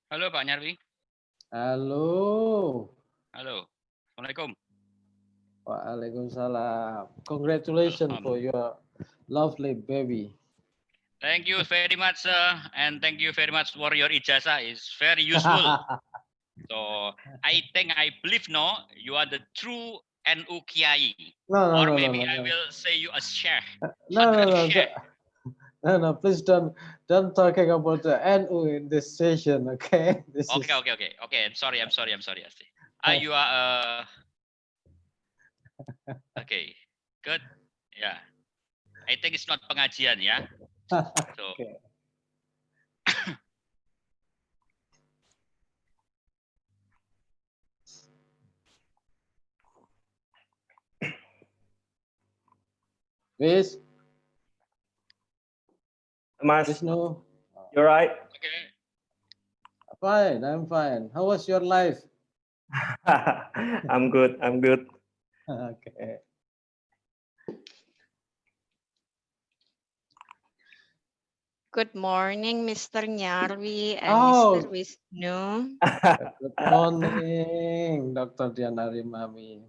Halo Pak Nyarwi. Halo. Halo. Assalamualaikum. Waalaikumsalam. Congratulations for your lovely baby. Thank you very much, and thank you very much for your ijazah. It's very useful. So I believe no, you are the true NU Kiai, or maybe I will say you a sheikh. No. Please don't talking about the NU in this session, okay? Okay. I'm sorry. You are okay. Good. Yeah. I think it's not pengajian, ya. So. Okay. Mas, Wisnu, you're right. Okay. Fine, I'm fine. How was your life? I'm good. Okay. Good morning, Mr. Nyarwi and Mr. Wisnu. Good morning, Dr. Diana Rimami.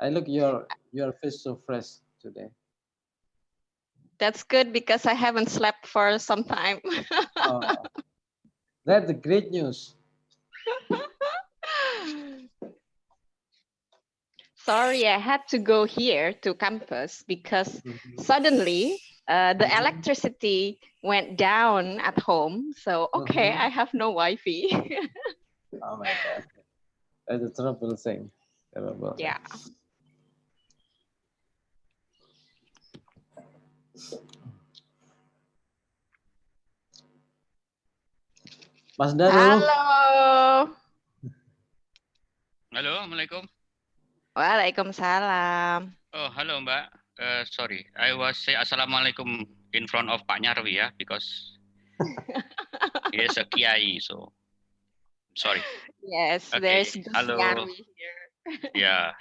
I look your face so fresh today. That's good because I haven't slept for some time. That's the great news. Sorry, I had to go here to campus because suddenly the electricity went down at home. So, okay, I have no Wi-Fi. Oh my God. That's a terrible thing. Terrible. Yeah. Mas Daru. Halo. Halo, Assalamualaikum. Waalaikumsalam. Oh, halo Mbak. Sorry, I was say Assalamualaikum in front of Pak Nyarwi, ya, because he is a Kiai, so sorry. Yes, Okay. there's Gus Halo. Nyarwi here. Yeah.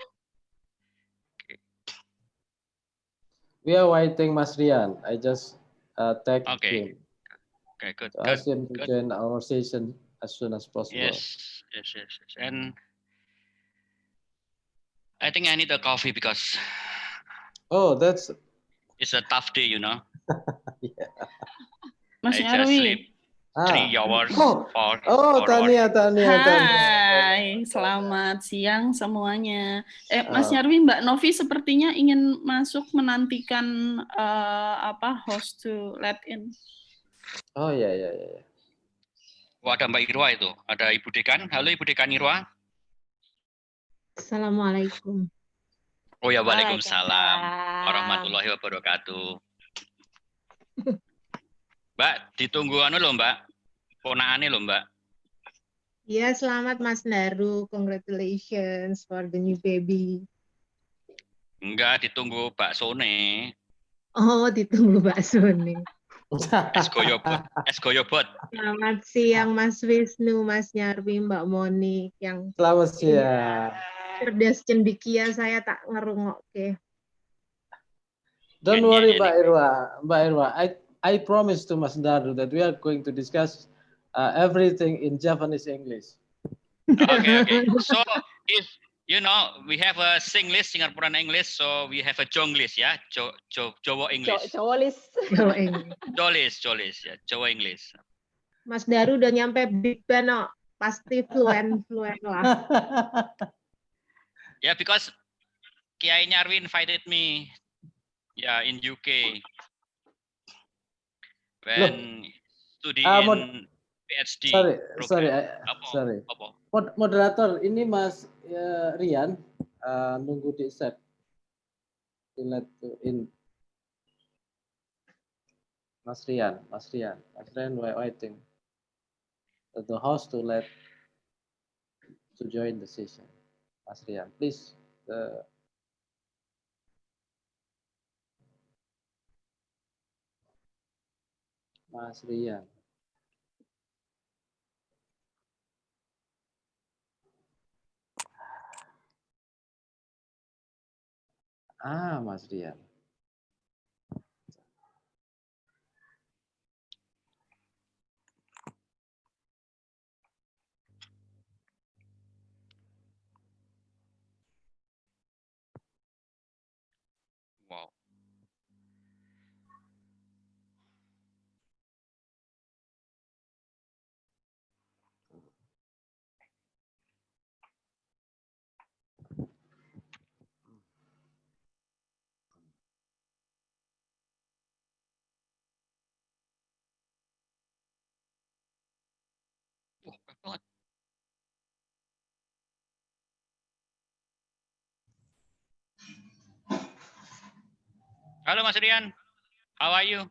Okay. We are waiting Mas Rian. I just tag him. Okay, good. So ask him to join our session as soon as possible. Yes. And I think I need a coffee because it's a tough day, you know. Yeah. Mas I just sleep 3 hours. Tania. Hai, selamat siang semuanya. Mas Nyarwi, Mbak Novi sepertinya ingin masuk menantikan host to let in. Oh ya. Oh, ada Mbak Irwa itu. Ada Ibu Dekan. Halo Ibu Dekan Irwa. Assalamualaikum. Oh ya, waalaikumsalam warahmatullahi wabarakatuh. Mbak, ditunggu loh Mbak. Ponaane loh Mbak. Ya, selamat Mas Daru. Congratulations for the new baby. Enggak, ditunggu Mbak Sone. Oh, ditunggu Mbak Sone. Es goyobot. Selamat siang Mas Wisnu, Mas Nyarwi, Mbak Monik yang selamat siang. Cerdas cendikia saya tak ngerungok ke. Don't worry Mbak Irwa. I promise to Mas Daru that we are going to discuss everything in Japanese English. Okay. So if you know we have a Singlish, Singaporean English, so we have a Jonglish, ya, Jawa English. Jolis, ya, Jawa English. Mas Daru udah nyampe Big Ben, pasti fluent lah. Yeah, because Kiai Nyarwi invited me, in UK when studi in PhD. Sorry. Moderator, ini Mas Rian nunggu di accept. Mas Rian waiting. The host to join the session. Mas Rian, please. Mas Rian. Mas Rian. What? Halo Mas Rian, how are you?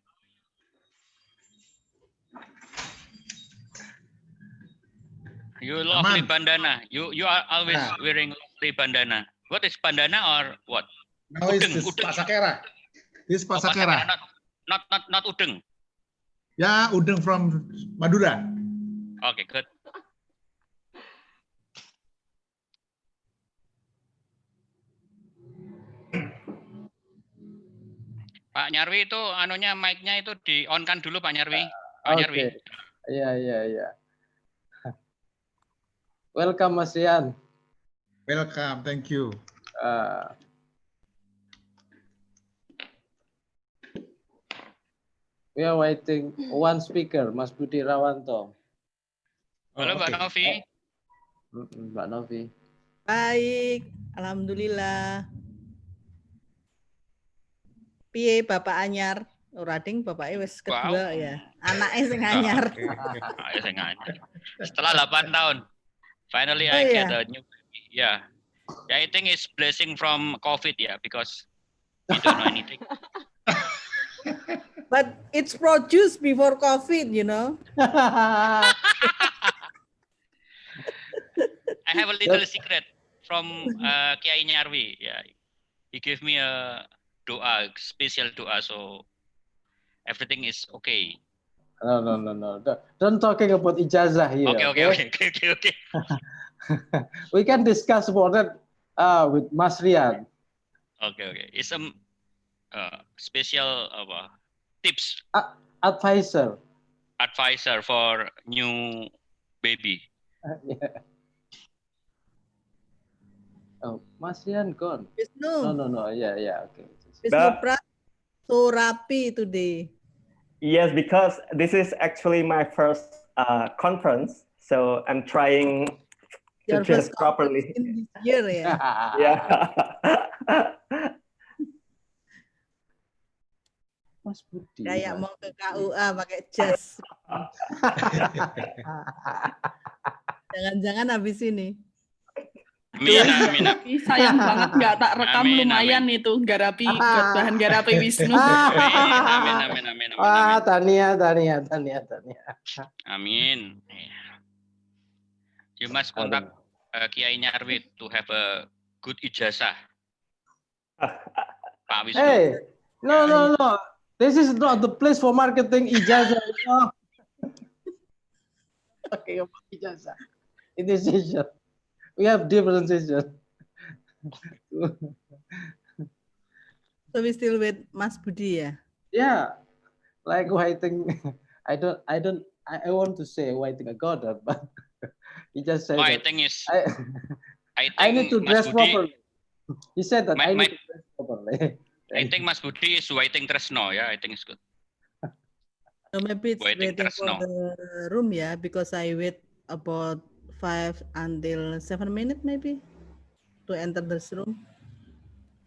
You lovely Aman. bandana. You are always Ah. wearing lovely bandana. What is bandana or what? No, it's Udeng, this udeng. pasakera. This Oh, pasakera, pasakera. not udeng. Ya, udeng from Madura. Okay, good. Pak Nyarwi itu anunya mic-nya itu di on-kan dulu Pak Nyarwi. Pak Nyarwi. Okay. Ya. Welcome Mas Rian. Welcome, thank you. We are waiting one speaker, Mas Budi Rawanto. Halo Mbak okay. Novi. Mbak Novi. Baik, alhamdulillah. Piye Bapak Anyar? Rading Bapak wis kedua Wow. ya. Anaknya sing anyar. Ayo saya nganyar. Setelah 8 tahun. Finally Oh, I get yeah. a new baby. Yeah. I think it's blessing from COVID because we don't know anything. But it's produced before COVID, you know. I have a little secret from Kiai Nyarwi. Yeah, he gave me a doa, special doa, so everything is okay. No. Don't talking about ijazah here. Okay. We can discuss about that with Mas Rian. Okay. It's a special tips Advisor. advisor for new baby. Yeah. Oh, Mas Rian gone. Wisnu. No. Yeah. Okay. Wisnu Prat so rapi today. Yes, because this is actually my first conference, so I'm trying to Your dress first properly. in this year ya. Yeah. Mas Budi. Kayak mau ke KUA pakai jas. Jangan-jangan habis ini. Amin. Sayang banget nggak tak rekam, Amin, lumayan itu garapi bahan garapi Wisnu. Amin. Tania. Amin. You must contact Kiai Nyarwi to have a good ijazah. Pak Wisnu. Hey, no. This is not the place for marketing ijazah. No. Okay, about ijazah. In this session, we have different session. So we still with Mas Budi ya. Yeah, like waiting. I want to say waiting a god, but he just said. I think I need to Mas dress Budi, properly. He said that I need my- to dress properly. I think Mas Budi is waiting Tresno. Yeah, I think it's good. So maybe it's Waiting waiting for Tresno. the room ya, because I wait about 5 until 7 minutes maybe to enter this room.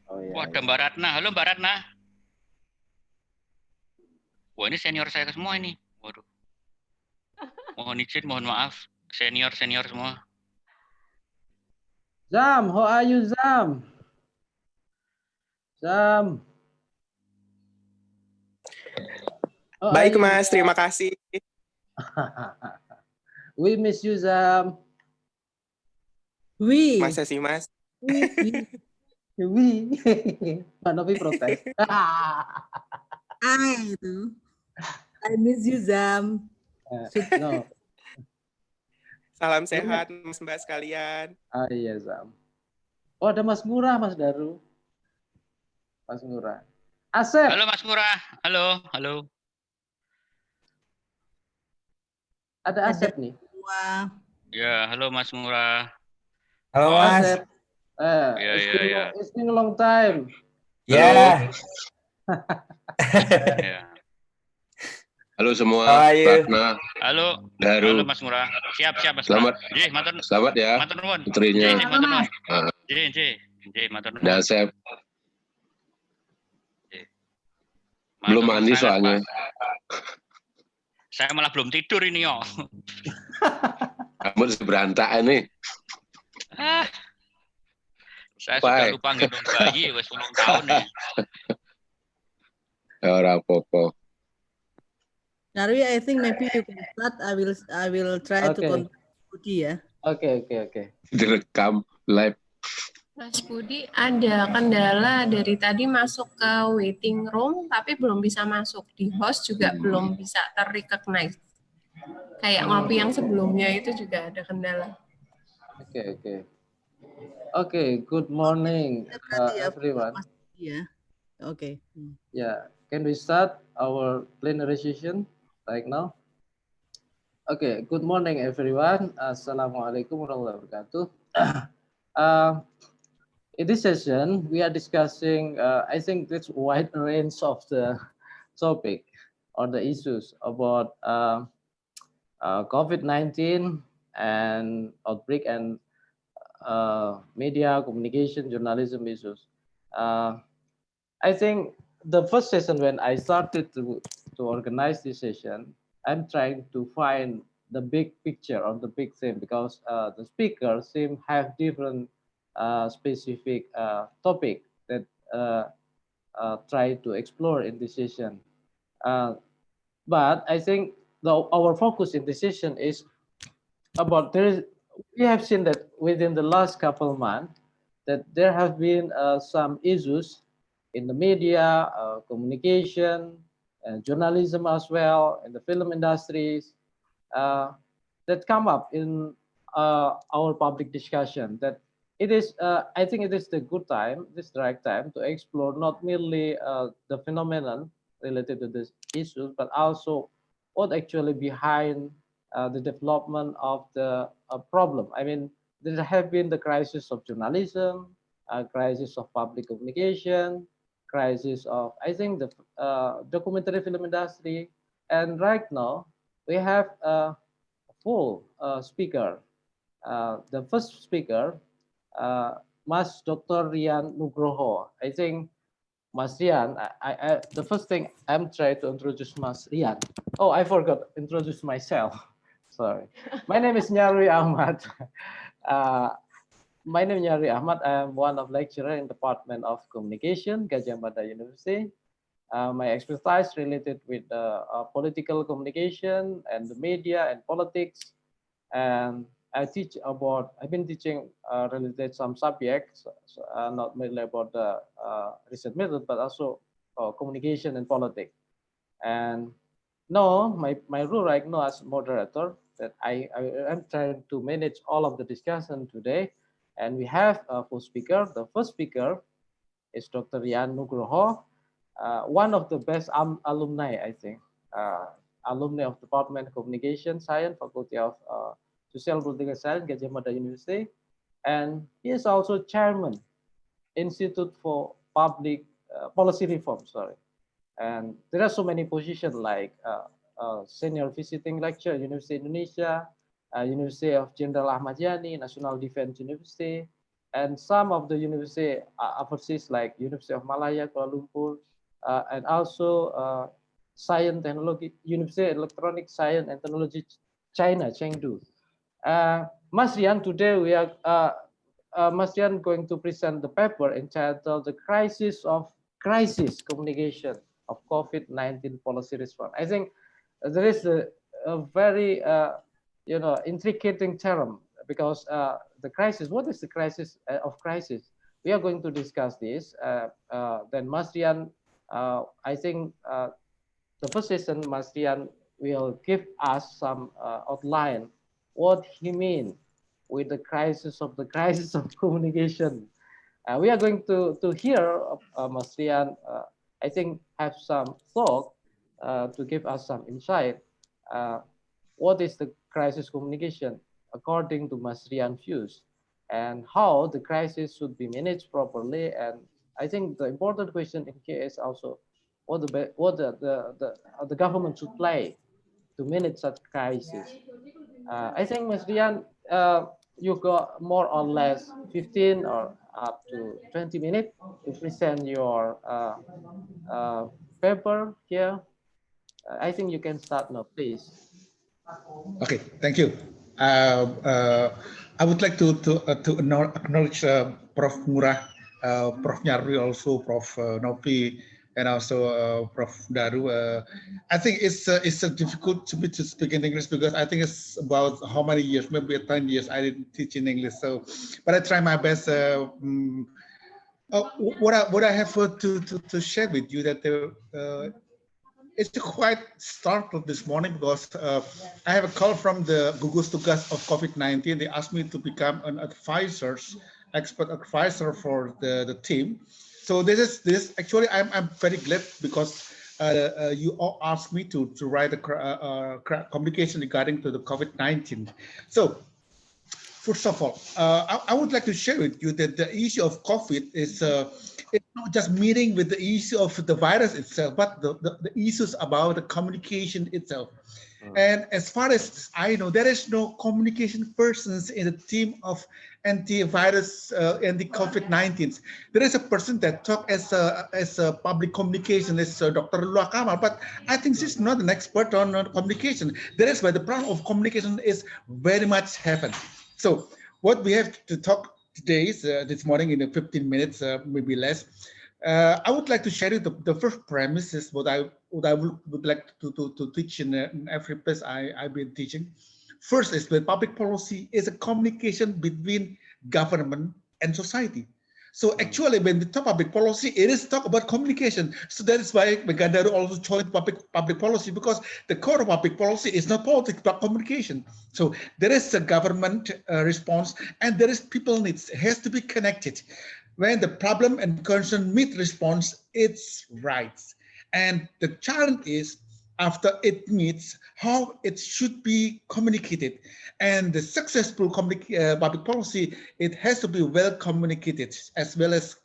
Oh yeah. Wah, ada Mbak Ratna. Halo Mbak Ratna. Wah, ini senior saya semua ini. Waduh. Mohon izin, mohon maaf. Senior semua. Zam, how are you, Zam? Zam. How are Baik you, Mas, terima kasih. We miss you, Zam. We. Masa sih Mas? We. Mbak Novi protes. Itu. I miss you, Zam. No. Salam sehat Mas Mbak sekalian. Ah iya, Zam. Oh, ada Mas Murah, Mas Daru. Mas Murah. Asep. Halo Mas Murah. Halo. Ada Asep nih. Wah. Ya, halo Mas Murah. Halo Mas. Asep. Ya. It's been a long time. Ya. Ya. Halo semua, How are you? Ratna, Halo Daru. Mas Murah. Siap Mas Selamat. Murah. Jih, matur Selamat ya, nuwun. putrinya. Jih, matur nuwun. Jih, matur nuwun. Dan saya Matur belum nuwun mandi sangat, soalnya. Pak. Saya malah belum tidur ini yo. Rambut berantakan nih. Ah, saya sudah Pai. lupa gendong bayi, wes 10 tahun nih. Ora apa-apa. Narwi, I think maybe you can start. I will try to Okay. contact Budi ya. Okay. Direkam live. Mas Budi, ada kendala dari tadi masuk ke waiting room, tapi belum bisa masuk. Di host juga belum bisa terrecognize. Kayak ngopi yang sebelumnya itu juga ada kendala. Okay. Good morning, everyone. Yeah. Okay. Yeah. Can we start our plenary session right now? Okay. Good morning, everyone. Assalamualaikum warahmatullahi wabarakatuh. In this session, we are discussing, I think, this wide range of the topic or the issues about COVID-19 and outbreak and media, communication, journalism issues. I think the first session when I started to organize this session, I'm trying to find the big picture or the big theme because the speakers seem have different specific topic that try to explore in this session. But I think our focus in this session is about we have seen that within the last couple of months that there have been some issues in the media, communication, and journalism as well, in the film industries that come up in our public discussion. That it is, I think it is the good time, this the right time to explore not merely the phenomenon related to these issues, but also what actually behind the development of the problem. I mean, there have been the crisis of journalism, crisis of public communication, crisis of, I think, the documentary film industry. And right now, we have a full speaker. The first speaker, Mas Dr. Rian Nugroho. I think Mas Rian, the first thing I'm trying to introduce Mas Rian. Oh, I forgot to introduce myself. Sorry. My name is Nyarwi Ahmad. My name is Nyarwi Ahmad. I'm one of lecturer in Department of Communication, Gadjah Mada University. My expertise related with political communication and the media and politics. And I've been teaching related some subjects, not merely about the research method, but also communication and politics. And no, my role right now as moderator that I'm trying to manage all of the discussion today. And we have a full speaker. The first speaker is Dr. Rian Nugroho, one of the best alumni, I think, alumni of Department of Communication Science, Faculty of Social Political Science, Gadjah Mada University. And he is also chairman, Institute for Public Policy Reform, sorry. And there are so many positions like senior visiting lecturer, University of Indonesia, University of Jenderal Ahmad Yani, National Defense University, and some of the university overseas like University of Malaya, Kuala Lumpur, and also Science Technology, University of Electronic Science and Technology, China, Chengdu. Mas Rian, today we are Mas Rian going to present the paper entitled "The Crisis of Crisis Communication of COVID-19 Policy Response." I think there is a very intricate term because the crisis. What is the crisis of crisis? We are going to discuss this. Then Mas Rian, I think the first session, Mas Rian will give us some outline what he means with the crisis of communication. We are going to hear Mas Rian, I think, have some thought to give us some insight. What is the crisis communication according to Mas Rian views, and how the crisis should be managed properly? And I think the important question in here is also what the government should play to manage such crisis. I think Mas Rian, you got more or less 15 or up to 20 minutes to present your paper here. I think you can start now, please. Okay, thank you. I would like to acknowledge Prof. Murah, Prof. Nyarwi, also Prof. Nopi, and also Prof. Daru. I think it's difficult to me to speak in English because I think it's about how many years, maybe 10 years I didn't teach in English. So, but I try my best. What I have to share with you that it's quite startled this morning because I have a call from the Gugus Tugas of COVID-19. They asked me to become an expert advisor for the team. So this actually I'm very glad because you all asked me to write a communication regarding to the COVID-19. So first of all, I would like to share with you that the issue of COVID is it's not just meeting with the issue of the virus itself, but the issues about the communication itself. And as far as I know, there is no communication persons in the team of antivirus and the COVID-19. There is a person that talk as a public communication, as Dr. Lua Kamal, but I think she's not an expert on communication. That is why the problem of communication is very much heaven. So what we have to talk today is this morning in 15 minutes, maybe less. I would like to share you the first premise is what I would like to teach in every place I've been teaching. First is that public policy is a communication between government and society. So actually, when we talk public policy, it is talk about communication. So that is why Megandaru also joined public policy, because the core of public policy is not politics but communication. So there is a government response, and there is people needs. It has to be connected. When the problem and concern meet response, it's right. And the challenge is after it meets how it should be communicated. And the successful public policy, it has to be well communicated as well as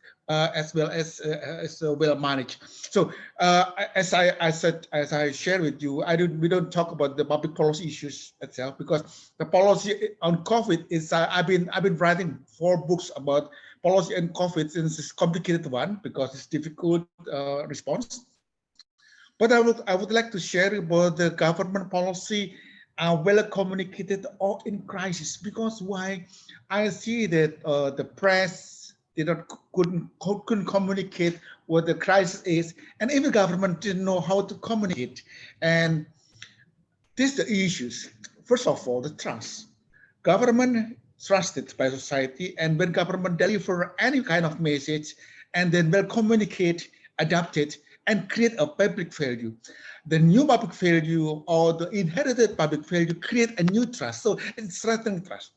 well managed. So as I share with you, we don't talk about the public policy issues itself, because the policy on COVID is I've been writing 4 books about policy and COVID, since it's a complicated one because it's difficult response. But I would like to share about the government policy well communicated or in crisis, because why? I see that the press couldn't communicate what the crisis is, and even government didn't know how to communicate. And these are the issues. First of all, the trust. Government trusted by society, and when government deliver any kind of message and then will communicate, adapt it, and create a public value. The new public value or the inherited public value create a new trust. So it's strengthening trust.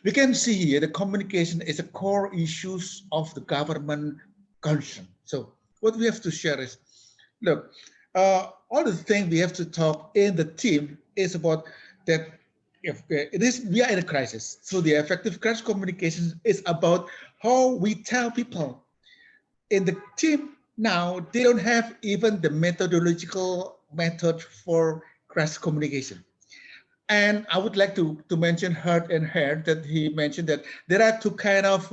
We can see here the communication is a core issues of the government concern. So what we have to share is, look, all the things we have to talk in the team is about that if we are in a crisis. So the effective crisis communication is about how we tell people in the team. Now, they don't have even the methodological method for crisis communication. And I would like to mention Hurt and Hare, that he mentioned that there are 2 kind of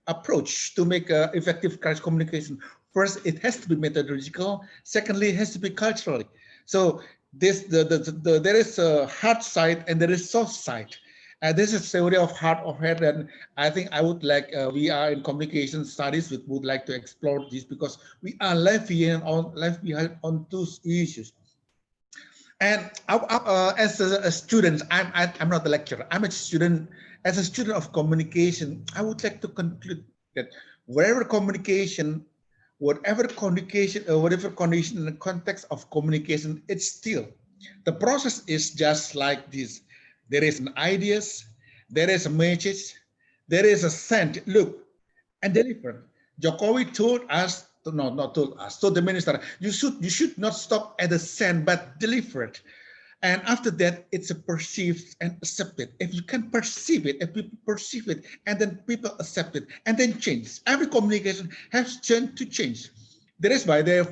approach to make effective crisis communication. First, it has to be methodological. Secondly, it has to be culturally. So there is a hard side and there is soft side. This is theory of heart of head, and I think I would like we are in communication studies, we would like to explore this because we are left behind on 2 issues. And as a student, I'm not a lecturer. I'm a student. As a student of communication, I would like to conclude that whatever condition in the context of communication, it's still the process is just like this. There is an ideas, there is a message, there is a send, look, and deliver. Jokowi told us, told the minister, you should not stop at the send, but deliver it. And after that, it's a perceived and accepted. If you can perceive it, if people perceive it, and then people accept it, and then change. Every communication has to change. There is why there is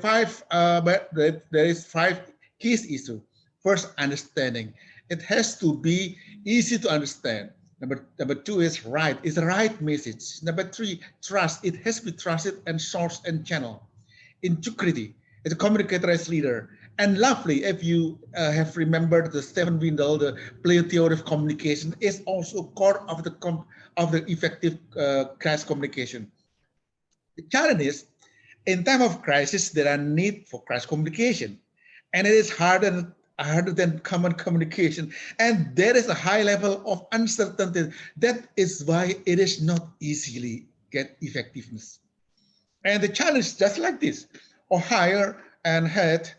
5 key issues. First, understanding. It has to be easy to understand. Number 2 is right. It's the right message. Number 3, trust. It has to be trusted and source and channel. Integrity. It's a communicator as leader. And lovely, if you have remembered the Stephen Windel, the play theory of communication is also core of the effective crisis communication. The challenge is, in time of crisis, there are need for crisis communication, and it is harder than common communication, and there is a high level of uncertainty. That is why it is not easily get effectiveness. And the challenge, just like this, Ohio and Head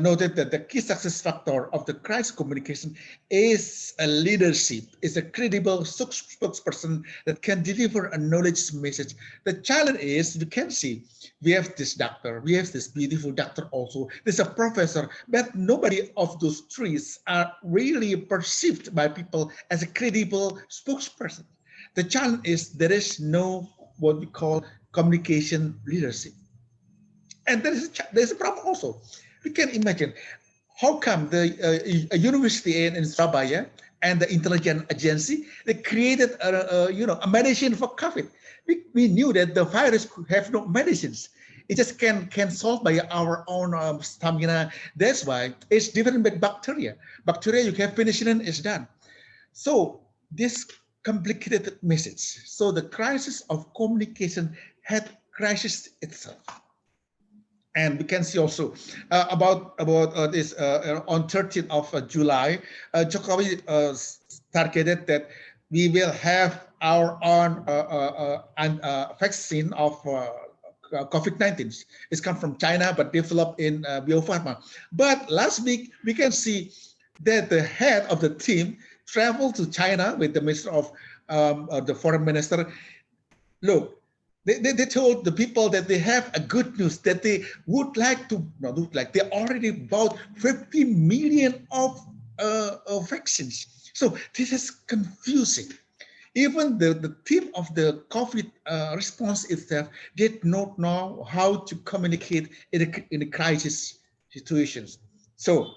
noted that the key success factor of the crisis communication is a leadership, is a credible spokesperson that can deliver a knowledge message. The challenge is, we can see, we have this doctor, we have this beautiful doctor also, there's a professor, but nobody of those three are really perceived by people as a credible spokesperson. The challenge is there is no what we call communication leadership. And there's a problem also. We can imagine how come the a university in Surabaya and the intelligence agency, they created a medicine for COVID. We knew that the virus could have no medicines. It just can solve by our own stamina. That's why it's different with bacteria. Bacteria, you have penicillin, is done. So this complicated message. So the crisis of communication had crisis itself. And we can see also about this on 13th of July, Jokowi targeted that we will have our own vaccine of COVID-19. It's come from China, but developed in Bio Farma. But last week, we can see that the head of the team traveled to China with the minister of the foreign minister. Look, they told the people that they have a good news, that they would like to, not look like, they already bought 50 million of vaccines. So this is confusing. Even the team of the COVID response itself did not know how to communicate in a crisis situations. So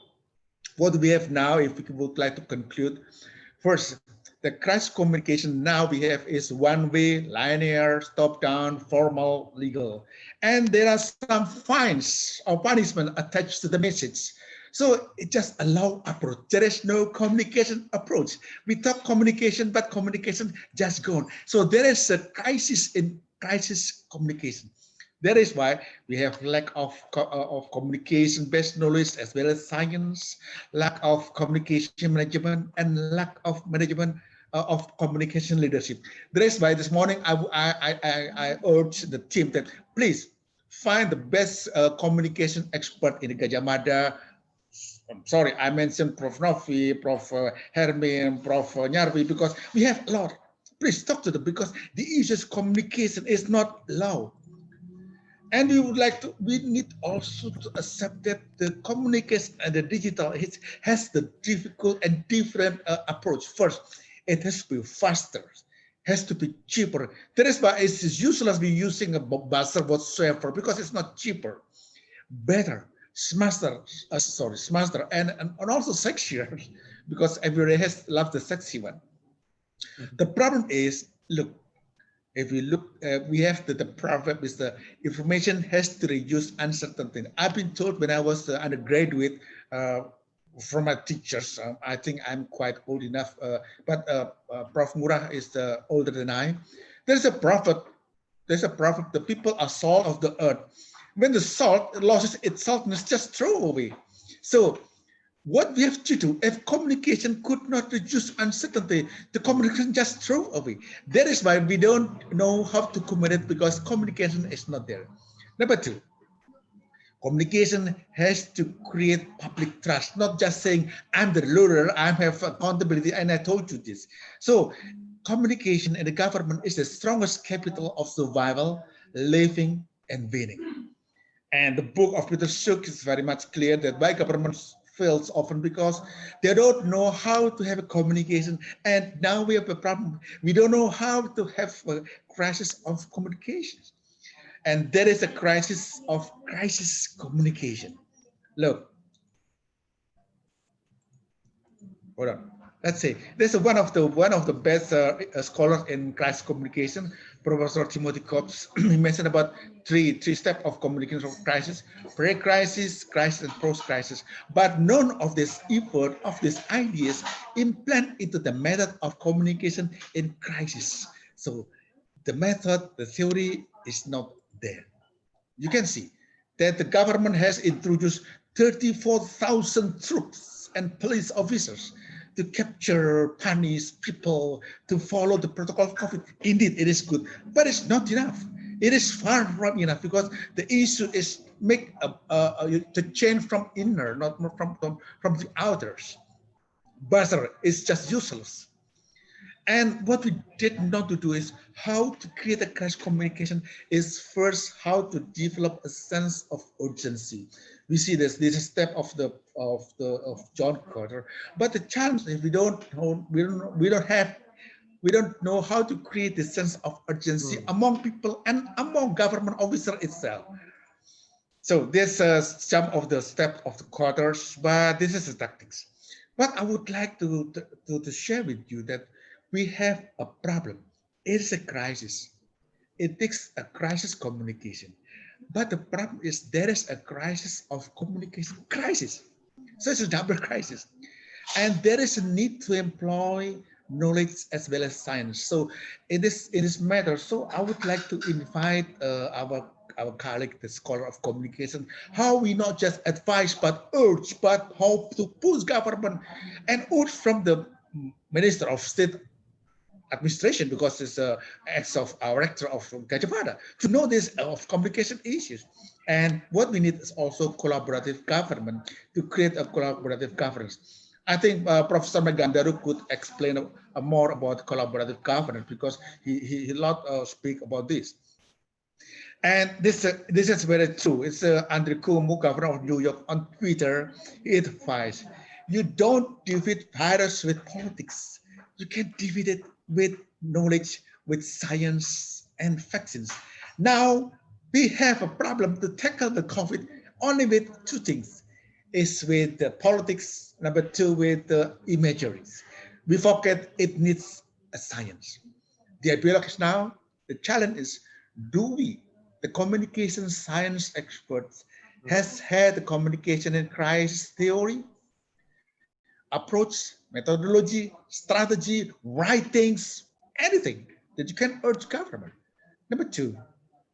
what we have now, if we would like to conclude, first, the crisis communication now we have is one-way, linear, top-down, formal, legal. And there are some fines or punishment attached to the message. So it just allow approach. There is no communication approach. We talk communication, but communication just gone. So there is a crisis in crisis communication. That is why we have lack of communication-based knowledge as well as science, lack of communication management, and lack of management of communication leadership. That is why this morning I urge the team that please find the best communication expert in Gajah Mada. I'm sorry, I mentioned Prof. Novi, Prof. Hermin, Prof. Nyarwi, because we have a lot. Please talk to them because the issues communication is not low. And we would like to, we need also to accept that the communication and the digital has the difficult and different approach. First, it has to be faster, has to be cheaper. That is why it's useless be using a buzzer whatsoever because it's not cheaper. Better, smarter, smarter, and also sexier because everybody has loved the sexy one. The problem is, look, if we look, we have the problem is the information has to reduce uncertainty. I've been told when I was undergraduate from my teachers, I think I'm quite old enough, but Prof. Murah is older than I. There's a prophet, the people are salt of the earth. When the salt loses its saltness, just throw away. So what we have to do, if communication could not reduce uncertainty, the communication just throw away. That is why we don't know how to communicate because communication is not there. Number two, communication has to create public trust, not just saying, I'm the ruler, I have accountability, and I told you this. So communication in the government is the strongest capital of survival, living, and winning. And the book of Peter Schuck is very much clear that why governments fails often because they don't know how to have a communication. And now we have a problem. We don't know how to have a crisis of communication. And there is a crisis of crisis communication. Look, hold on. let's say there's one of the best scholars in crisis communication, Professor Timothy Cobbs. He mentioned about three steps of communication of crisis: pre-crisis, crisis, and post-crisis. But none of this effort of these ideas implant into the method of communication in crisis. So the method, the theory is not there. You can see that the government has introduced 34,000 troops and police officers to capture, punish people, to follow the protocol of COVID. Indeed, it is good, but it's not enough. It is far from enough because the issue is make the change from inner, not from the outers. Buzzer is just useless. And what we did not to do is how to create a crisis communication is first how to develop a sense of urgency. We see this is a step of John Carter, but the challenge is we don't know how to create this sense of urgency among people and among government officer itself. So this some of the steps of the quarters, but this is the tactics. But I would like to share with you that we have a problem. It is a crisis. It takes a crisis communication. But the problem is there is a crisis of communication crisis. So it's a double crisis. And there is a need to employ knowledge as well as science. So in this matter, so I would like to invite our colleague, the scholar of communication, how we not just advise but urge, but how to push government and urge from the Minister of State Administration, because it's ex-of our rector of Gajah Mada, to know this of communication issues. And what we need is also collaborative government to create a collaborative governance. I think Professor Megandaru could explain more about collaborative governance because he lot speak about this. And this is very true. It's Andrew Cuomo, governor of New York, on Twitter. He advised, you don't defeat virus with politics. You can defeat it with knowledge, with science and vaccines. Now we have a problem to tackle the COVID only with two things. Is with the politics, number two with the imageries. We forget it needs a science. The ideologies now, the challenge is, do we, the communication science experts, has had the communication and crisis theory, approach, methodology, strategy, writings, anything that you can urge government. Number two,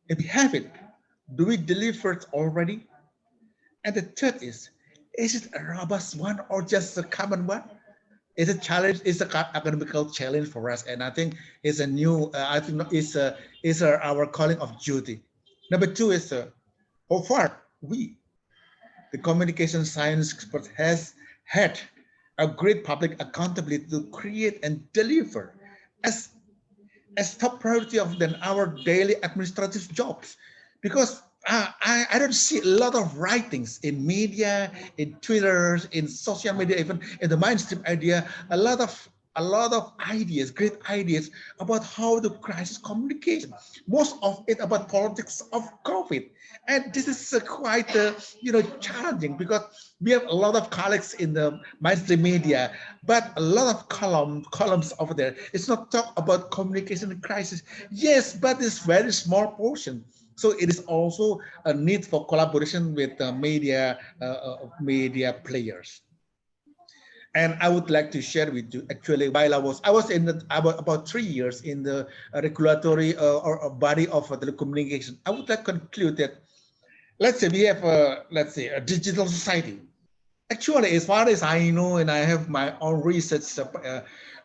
if we have it, do we deliver it already? And the third is it a robust one or just a common one? It's a challenge, it's an academical challenge for us. And I think it's a new, I think it's our calling of duty. Number two is how far we, the communication science experts, has had a great public accountability to create and deliver as top priority of than our daily administrative jobs. Because I don't see a lot of writings in media, in Twitter, in social media, even in the mainstream idea, a lot of ideas, great ideas about how the crisis communication, most of it about politics of COVID. And this is quite challenging because we have a lot of colleagues in the mainstream media, but a lot of columns over there. It's not talk about communication crisis. Yes, but it's very small portion. So it is also a need for collaboration with media players. And I would like to share with you, actually, while I was in about 3 years in the regulatory or body of telecommunication. I would like to conclude that, let's say we have a digital society. Actually, as far as I know, and I have my own research,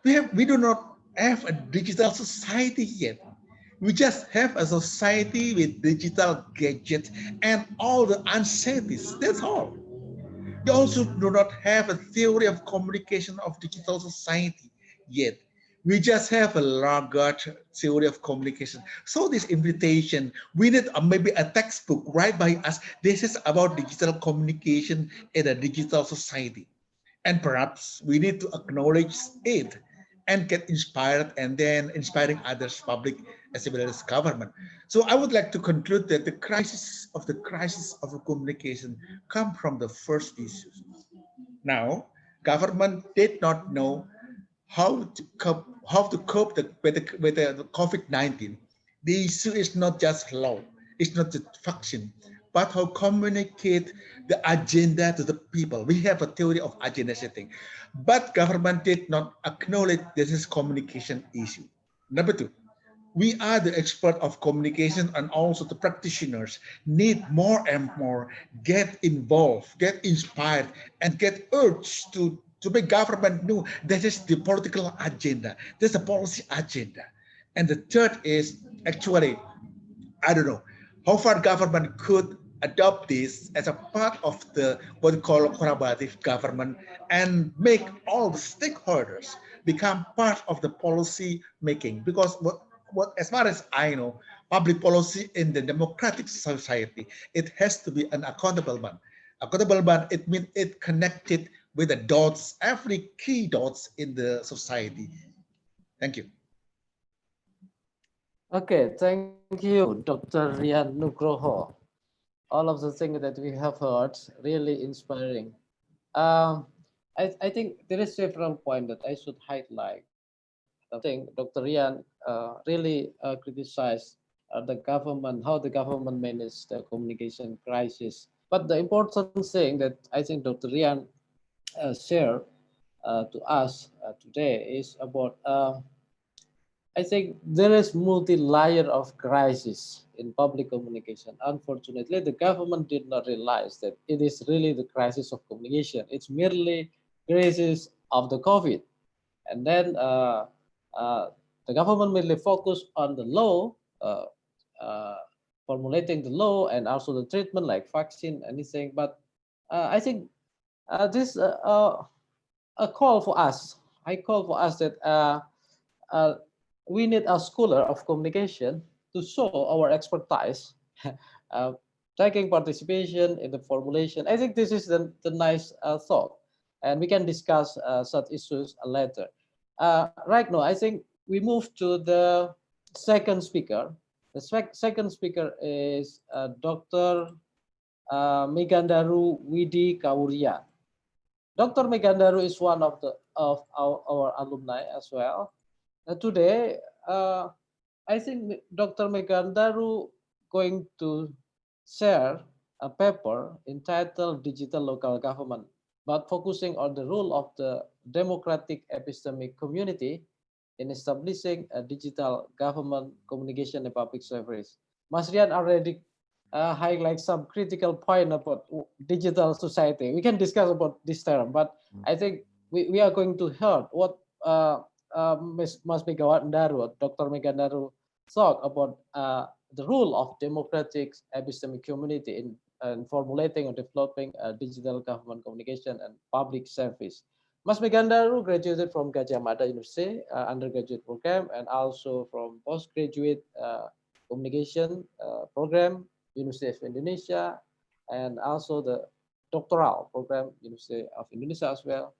we do not have a digital society yet. We just have a society with digital gadgets and all the unsafeties. That's all. We also do not have a theory of communication of digital society yet. We just have a large theory of communication. So this invitation, we need maybe a textbook right by us. This is about digital communication in a digital society. And perhaps we need to acknowledge it and get inspired, and then inspiring others, public as well as government. So I would like to conclude that the crisis of communication come from the first issues. Now, government did not know how to cope with the COVID-19. The issue is not just law, it's not just faction, but how communicate the agenda to the people. We have a theory of agenda setting, but government did not acknowledge this is communication issue. Number two, we are the expert of communication, and also the practitioners need more and more get involved, get inspired, and get urged to make government know this is the political agenda, this is the policy agenda. And the third is actually, I don't know how far government could adopt this as a part of the what we call collaborative government and make all the stakeholders become part of the policy making. Because what as far as I know, public policy in the democratic society, it has to be an accountable one. Accountable one, it means it connected with the dots, every key dots in the society. Thank you. Okay, thank you, Dr. Rian Nugroho. All of the things that we have heard, really inspiring. I think there is several points that I should highlight. I think Dr. Rian really criticized the government, how the government managed the communication crisis. But the important thing that I think Dr. Rian shared to us today is about I think there is multi-layer of crisis in public communication. Unfortunately, the government did not realize that it is really the crisis of communication. It's merely crisis of the COVID. And then the government mainly focused on the law, formulating the law and also the treatment like vaccine, anything. But I think this a call for us. I call for us that uh, we need a scholar of communication to show our expertise, uh, taking participation in the formulation. I think this is the nice thought, and we can discuss such issues later. Right now, I think we move to the second speaker. The second speaker is Dr. Megandaru Widi Kauria. Dr. Megandaru is one of our alumni as well. Today, I think Dr. Megandaru going to share a paper entitled Digital Local Government, but focusing on the role of the democratic epistemic community in establishing a digital government communication and public service. Mas Rian already highlight some critical point about digital society. We can discuss about this term, but I think we are going to hear what Mas Megandaru, Dr. Megandaru thought about the role of democratic epistemic community in formulating or developing digital government communication and public service. Mas Megandaru graduated from Gajah Mada University undergraduate program and also from postgraduate communication program, University of Indonesia, and also the doctoral program, University of Indonesia as well.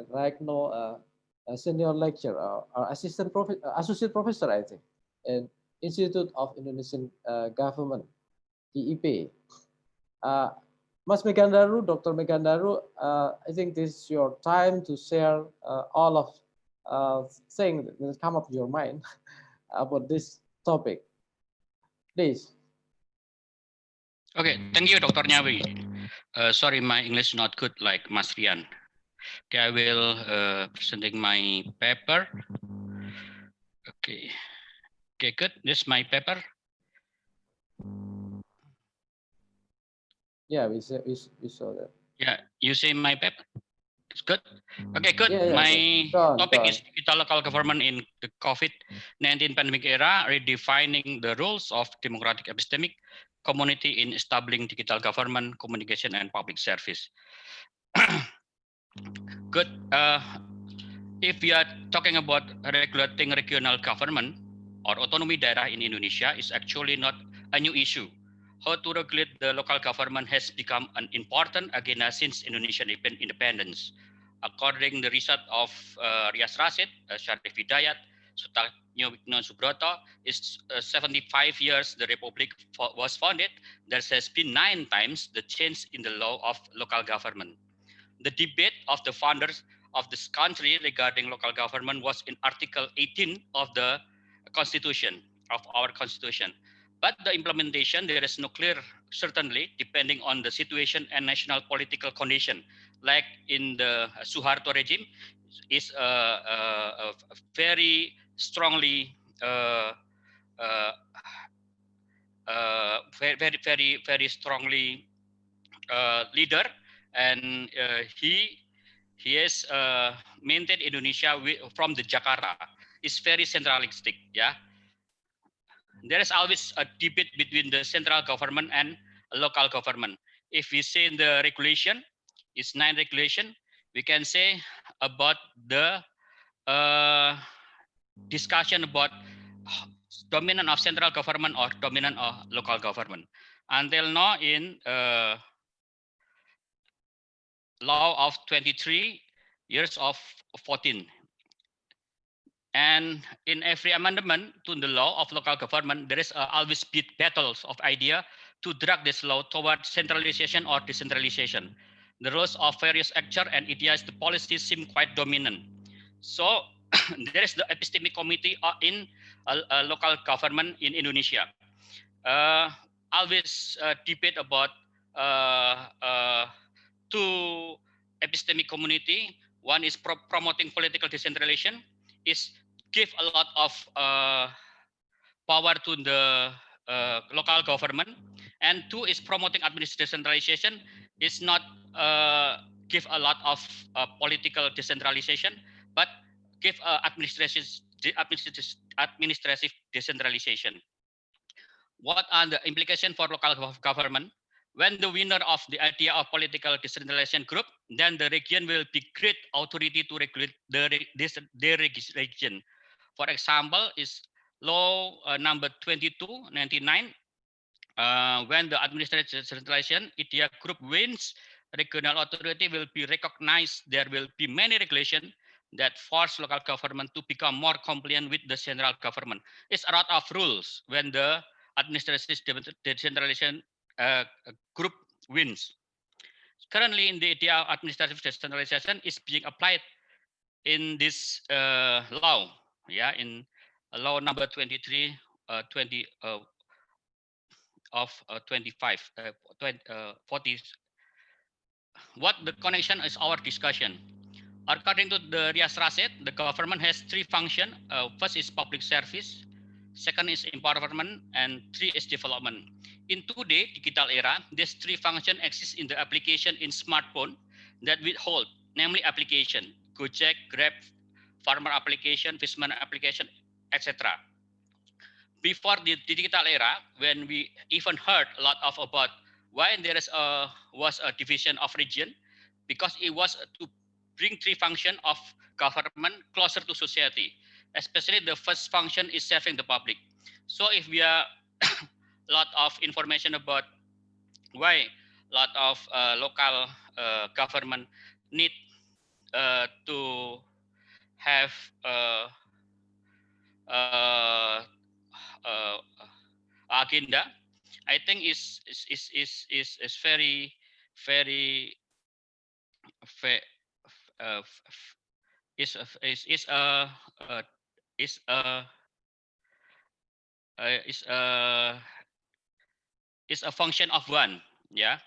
Right now, a senior lecturer or associate professor, I think, in Institute of Indonesian Government, IIP. Mas Megandaru, Dr. Megandaru, I think this is your time to share all of things that come up to your mind about this topic. Please. Okay, thank you, Dr. Nyawi. Sorry, my English not good like Mas Rian. Okay, I will presenting my paper. Okay, good. This is my paper. Yeah, we saw that. Yeah, you see my paper. It's good. Okay, good. Yeah, My go on, topic is digital local government in the COVID-19 pandemic era, redefining the roles of democratic epistemic community in establishing digital government, communication, and public service. Good. If we are talking about regulating regional government or autonomy daerah in Indonesia, is actually not a new issue. How to regulate the local government has become an important agenda since Indonesian independence. According to the result of Rias Rasid, Syarif Hidayat, Sutarno Wigno Subroto, is 75 years the Republic was founded. There has been 9 times the change in the law of local government. The debate of the founders of this country regarding local government was in Article 18 of the Constitution, of our Constitution. But the implementation, there is no clear, certainly, depending on the situation and national political condition. Like in the Suharto regime, is very strongly very strongly leader, and he has maintained Indonesia from the Jakarta. It's very centralistic. Yeah, there is always a debate between the central government and local government. If we say in the regulation, it's 9 regulation, we can say about the discussion about dominant of central government or dominant of local government. Until now, in law of 23 years of 14. And in every amendment to the law of local government, there is always battles of idea to drag this law toward centralization or decentralization. The roles of various actors and ideas, the policies seem quite dominant. So there is the epistemic committee in local government in Indonesia. Always debate about two epistemic community. One is promoting political decentralization, is give a lot of power to the local government, and two is promoting administrative decentralization, is not give a lot of political decentralization, but give administrative decentralization. What are the implications for local government? When the winner of the idea of political decentralization group, then the region will be great authority to regulate their region. For example, is law number 2299. When the administrative decentralization idea group wins, regional authority will be recognized. There will be many regulations that force local government to become more compliant with the central government. It's a lot of rules when the administrative decentralization group wins. Currently, in the idea of administrative decentralization is being applied in this law, yeah, in law number 23, 20 of 25, 40. What the connection is our discussion. According to the Rias Rasid, the government has 3 functions. First is public service, second is empowerment, and 3 is development. In today's digital era, these 3 functions exist in the application in smartphone that we hold, namely application, Gojek, Grab, farmer application, fisherman application, etc. Before the digital era, when we even heard a lot of about why there is was a division of region, because it was to bring 3 functions of government closer to society. Especially the first function is serving the public. So if we are a lot of information about why a lot of local government need to have agenda, I think is very very is is a is a is a is a function of one. Yeah,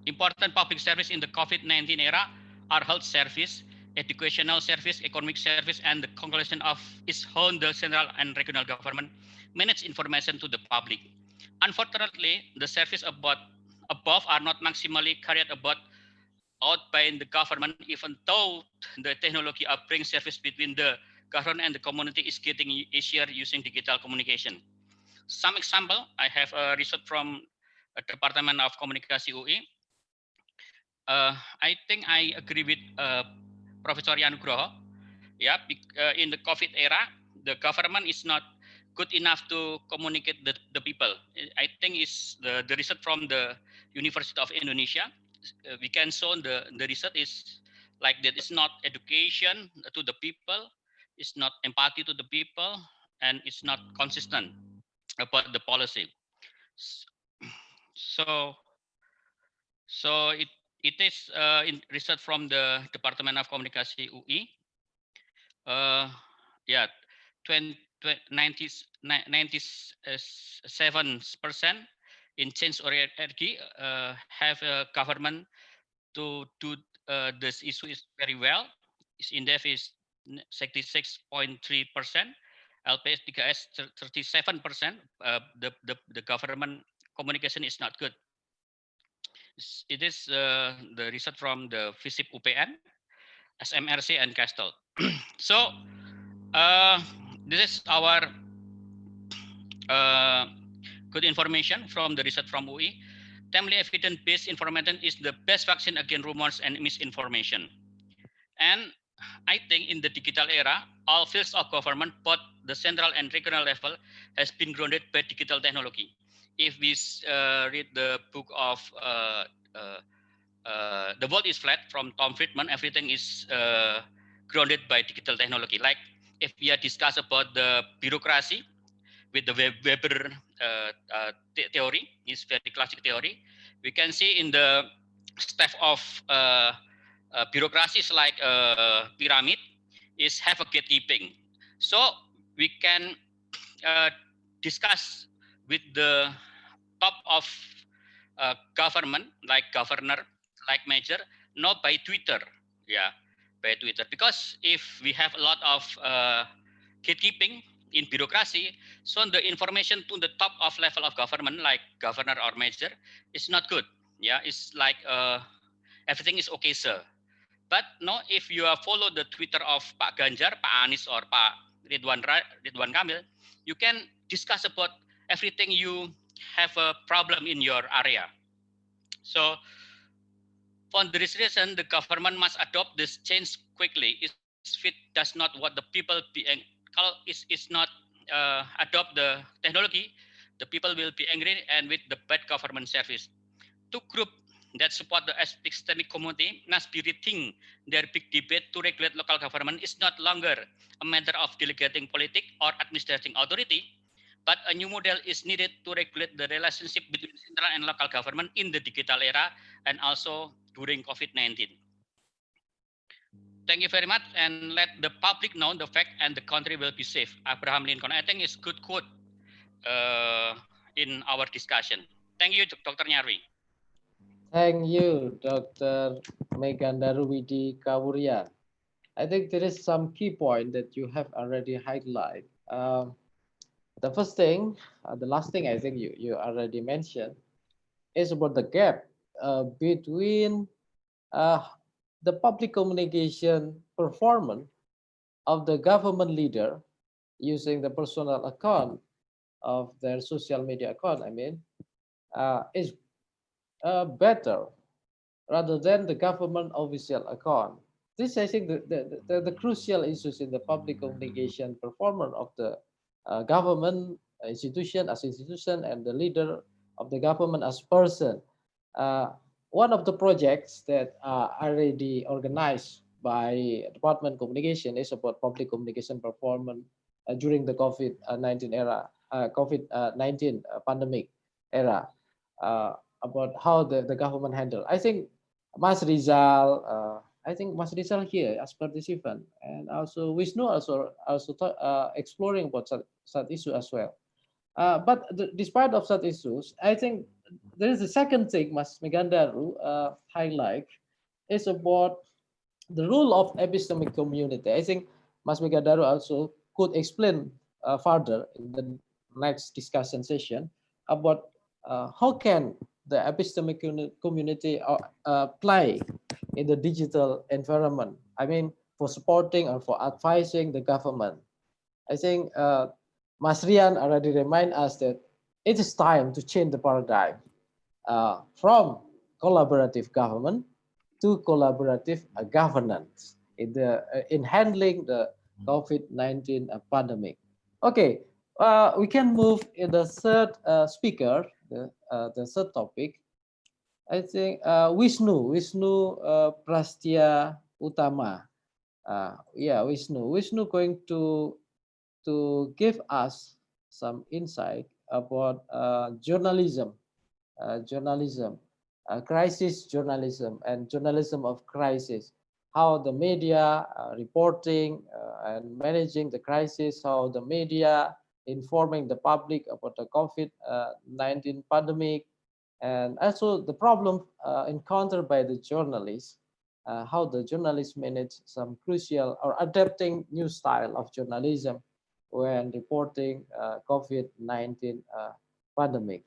important public service in the COVID-19 era are health service, educational service, economic service, and the conclusion of is how the central and regional government manage information to the public. Unfortunately, the service above are not maximally carried out by the government, even though the technology of bring service between the government and the community is getting easier using digital communication. Some example, I have a research from Department of Komunikasi UI. I think I agree with Professor Yanugroho. Yeah, in the COVID era, the government is not good enough to communicate the people. I think it's the research from the University of Indonesia. We can show the research is like that. It's not education to the people, it's not empathy to the people, and it's not consistent about the policy. So so It is in research from the Department of Communication UI. Yeah, 97% in change oriented energy have a government to do this issue is very well. Its index is 66.3%, LPS 3S 37%. The government communication is not good. It is the research from the FISIP UPN, SMRC, and Castle. So this is our good information from the research from UI. Timely evidence-based information is the best vaccine against rumors and misinformation. And I think in the digital era, all fields of government, both the central and regional level, has been grounded by digital technology. If we read the book of The World is Flat from Tom Friedman, everything is grounded by digital technology. Like if we are discuss about the bureaucracy with the Weber theory, is very classic theory. We can see in the step of bureaucracies like pyramid is have a gatekeeping. So we can discuss with the top of government like governor, like major, not by Twitter. Yeah, by Twitter. Because if we have a lot of gatekeeping in bureaucracy, so the information to the top of level of government, like governor or major, is not good. Yeah, it's like everything is okay, sir. But no, if you follow the Twitter of Pak Ganjar, Pak Anies, or Pak Ridwan Kamil, you can discuss about everything you have a problem in your area. So for this reason, the government must adopt this change quickly. If it does not what the people is not adopt the technology, the people will be angry and with the bad government service. Two groups that support the epistemic community must be rethink their big debate to regulate local government is not longer a matter of delegating politics or administrating authority, but a new model is needed to regulate the relationship between central and local government in the digital era and also during COVID-19. Thank you very much, and let the public know the fact and the country will be safe. Abraham Lincoln, I think is good quote in our discussion. Thank you, Dr. Nyarwi. Thank you, Dr. Megandaru Widi Kawurian. I think there is some key point that you have already highlighted. The first thing, the last thing I think you already mentioned is about the gap between the public communication performance of the government leader using the personal account of their social media account, I mean, is better rather than the government official account. This, I think, the crucial issues in the public communication performance of the government institution as institution and the leader of the government as person. One of the projects that are already organized by Department Communication is about public communication performance during the COVID-19 era, COVID-19 pandemic era, about how the government handled. I think Mas Rizal, Mas Rizal here as participant, and also Wisnu also exploring about such issue as well. But despite of such issues, I think there is a second thing Mas Megandaru highlight is about the role of epistemic community. I think Mas Megandaru also could explain further in the next discussion session about how can the epistemic community play in the digital environment. I mean, for supporting or for advising the government. I think Mas Rian already remind us that it is time to change the paradigm from collaborative government to collaborative governance in handling the COVID-19 pandemic. Okay, we can move in the third speaker, the third topic. I think Wisnu Prastya Utama. Wisnu going to give us some insight about journalism. crisis journalism and journalism of crisis, how the media reporting and managing the crisis, how the media informing the public about the COVID-19 pandemic, and also the problem encountered by the journalists, how the journalists manage some crucial or adapting new style of journalism when reporting COVID-19 pandemic.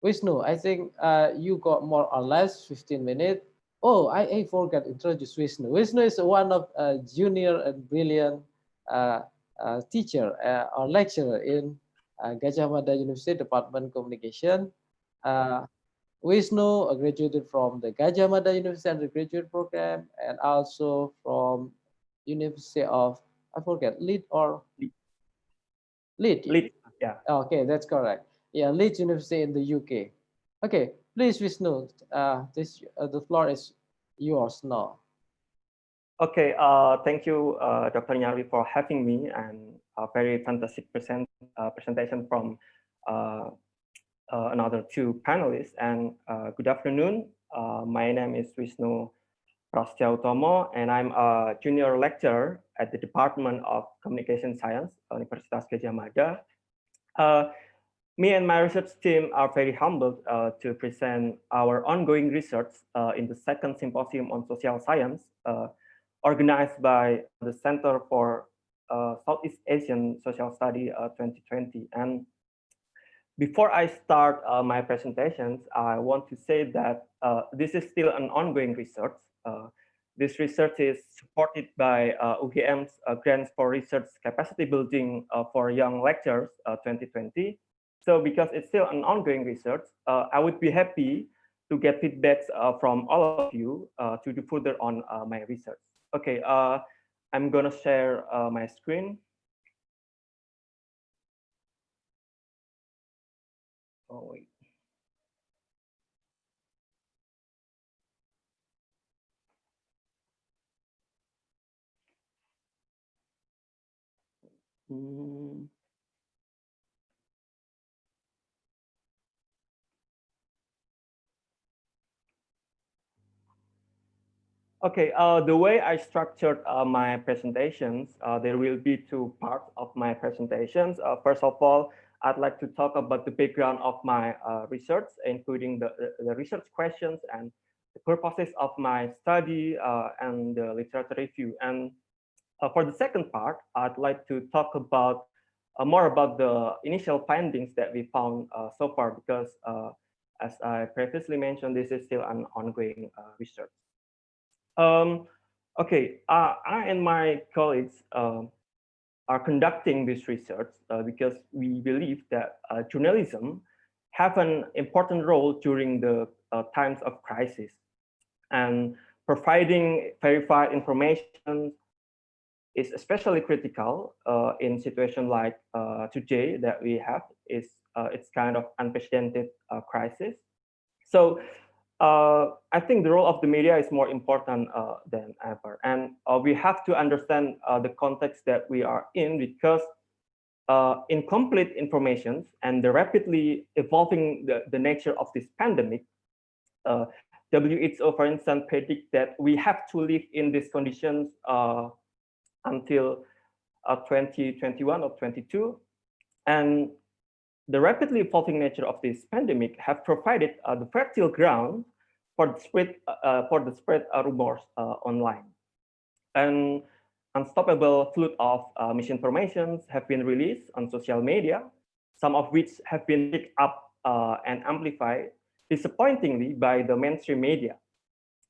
Vishnu, I think you got more or less 15 minutes. Oh, I forgot to introduce Vishnu. Vishnu is one of junior and brilliant teacher or lecturer in Gajah Mada University Department Communication. Vishnu graduated from the Gajah Mada University undergraduate program and also from University of, I forget, Leeds or Leeds. Leeds, yeah. Okay, that's correct. Yeah, Leeds University in the UK. Okay, please, Vishnu, the floor is yours now. Okay, thank you, Dr. Nyarwi, for having me, and a very fantastic presentation from another two panelists. And good afternoon. My name is Vishnu Prastya Utomo, and I'm a junior lecturer at the Department of Communication Science, Universitas Gadjah Mada. Me and my research team are very humbled to present our ongoing research in the second symposium on social science, organized by the Center for Southeast Asian Social Study 2020. And before I start my presentations, I want to say that this is still an ongoing research. This research is supported by UGM's Grants for Research Capacity Building for Young Lecturers 2020. So because it's still an ongoing research, I would be happy to get feedbacks from all of you to do further on my research. Okay, I'm gonna share my screen. Oh, wait. Okay, the way I structured my presentations, there will be two parts of my presentations. First of all, I'd like to talk about the background of my research, including the research questions and the purposes of my study and the literature review. And for the second part, I'd like to talk about more about the initial findings that we found so far, because as I previously mentioned, this is still an ongoing research. Okay, I and my colleagues are conducting this research because we believe that journalism have an important role during the times of crisis, and providing verified information is especially critical in situation like today that we have. It's kind of unprecedented crisis. So I think the role of the media is more important than ever. And we have to understand the context that we are in, because incomplete information and the rapidly evolving the nature of this pandemic, WHO, for instance, predict that we have to live in these conditions until 2021 or 22. And the rapidly evolving nature of this pandemic have provided the fertile ground for the spread rumors online. And unstoppable flood of misinformations have been released on social media, some of which have been picked up and amplified disappointingly by the mainstream media.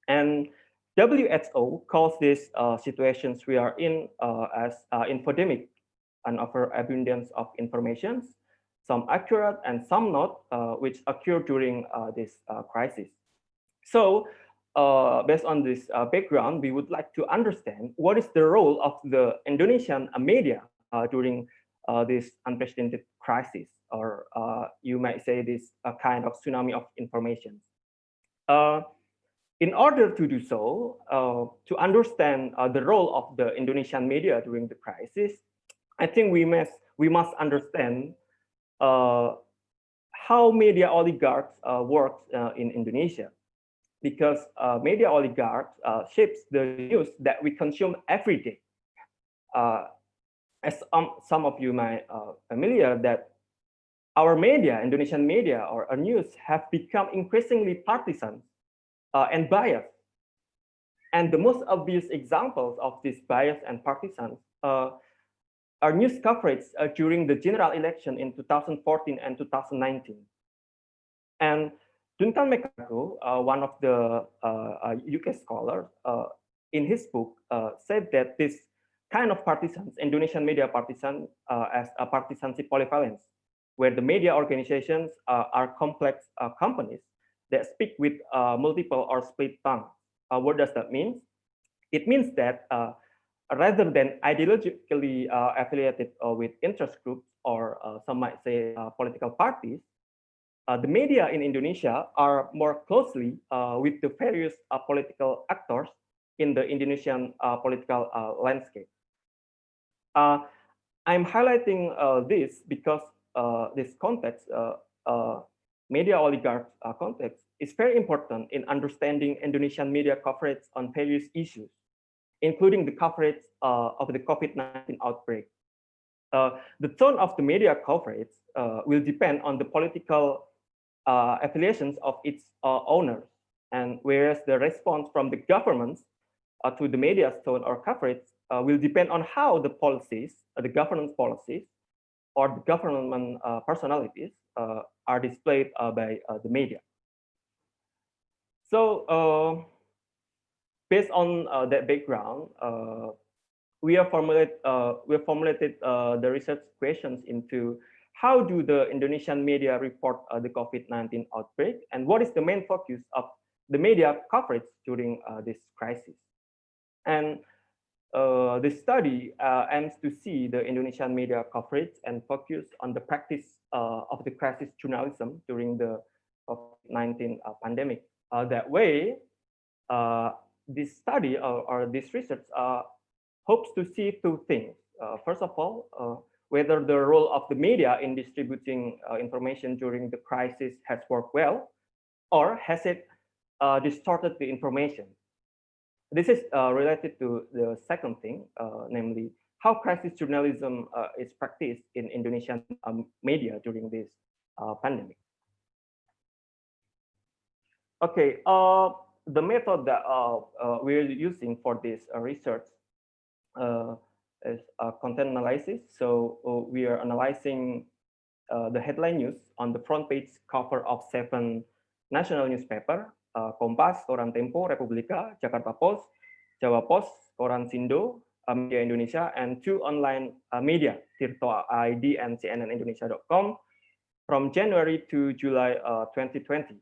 And WHO calls these situations we are in as infodemic, an overabundance of information, some accurate and some not, which occur during this crisis. So based on this background, we would like to understand what is the role of the Indonesian media during this unprecedented crisis, or you might say this kind of tsunami of information. In order to do so, to understand the role of the Indonesian media during the crisis, I think we must understand how media oligarchs work in Indonesia. because media oligarchs shapes the news that we consume every day. As some of you might familiar that our media, Indonesian media or our news have become increasingly partisan and biased. And the most obvious examples of this bias and partisans are news coverage during the general election in 2014 and 2019. And Duncan McCargo, one of the UK scholars, in his book said that this kind of partisans, Indonesian media partisan, as a partisanship polyvalence, where the media organizations are complex companies that speak with multiple or split tongue. What does that mean? It means that rather than ideologically affiliated with interest groups or some might say political parties, the media in Indonesia are more closely with the various political actors in the Indonesian political landscape. I'm highlighting this because this context, media oligarch context, is very important in understanding Indonesian media coverage on various issues, including the coverage of the COVID-19 outbreak. The tone of the media coverage will depend on the political affiliations of its owners, and whereas the response from the governments to the media's tone or coverage will depend on how the policies, the governance policies, or the government personalities are displayed by the media. So based on that background, we have formulated the research questions into how do the Indonesian media report the COVID-19 outbreak, and what is the main focus of the media coverage during this crisis. And the study aims to see the Indonesian media coverage and focus on the practice of the crisis journalism during the COVID-19 pandemic. That way, this study or this research hopes to see two things. First of all, whether the role of the media in distributing information during the crisis has worked well, or has it distorted the information. This is related to the second thing, namely how crisis journalism is practiced in Indonesian media during this pandemic. Okay, the method that we're using for this research is content analysis. So we are analyzing the headline news on the front page cover of 7 national newspaper, Kompas, Koran Tempo, Republika, Jakarta Post, Jawa Post, Koran Sindo, Media Indonesia, and 2 online media, Tirto ID and CNNindonesia.com, from January to July 2020.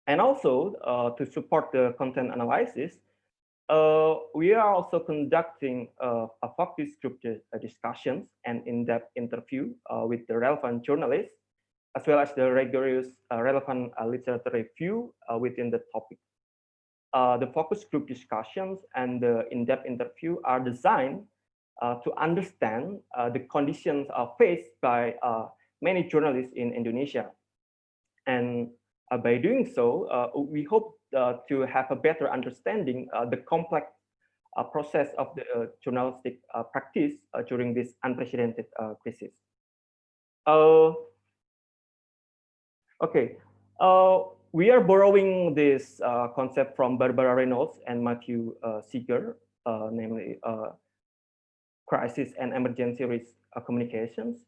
And also to support the content analysis, we are also conducting a focus group discussions and in-depth interview with the relevant journalists, as well as the rigorous relevant literature review within the topic. The focus group discussions and the in-depth interview are designed to understand the conditions faced by many journalists in Indonesia. And by doing so, we hope to have a better understanding the complex process of the journalistic practice during this unprecedented crisis. Okay, we are borrowing this concept from Barbara Reynolds and Matthew Seeger, namely crisis and emergency risk communications.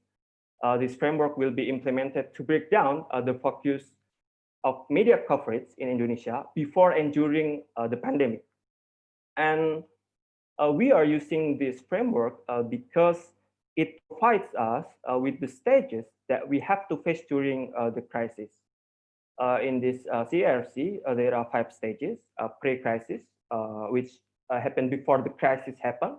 This framework will be implemented to break down the focus of media coverage in Indonesia before and during the pandemic. And we are using this framework because it provides us with the stages that we have to face during the crisis. In this CRC, there are 5 stages: pre-crisis, which happened before the crisis happened;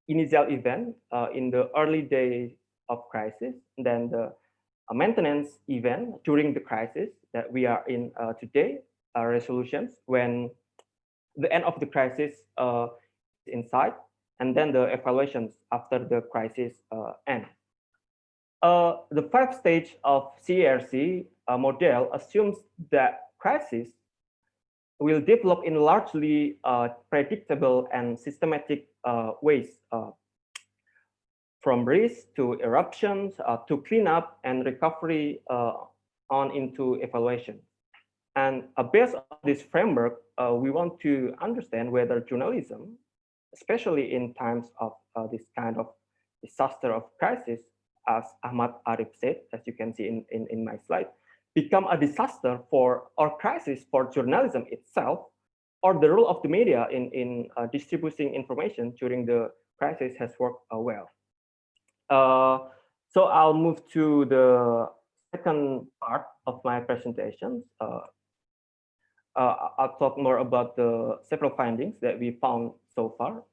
initial event in the early days of crisis; and then the maintenance event during the crisis that we are in today; resolutions when the end of the crisis is in sight; and then the evaluations after the crisis ends. The 5 stage of CRC model assumes that crisis will develop in largely predictable and systematic ways, from risk to eruptions to cleanup and recovery on into evaluation. And based on this framework, we want to understand whether journalism, especially in times of this kind of disaster of crisis, as Ahmad Arif said, as you can see in my slide, become a disaster for or crisis for journalism itself, or the role of the media in distributing information during the crisis has worked well. So I'll move to the second part of my presentation. I'll talk more about the several findings that we found so far.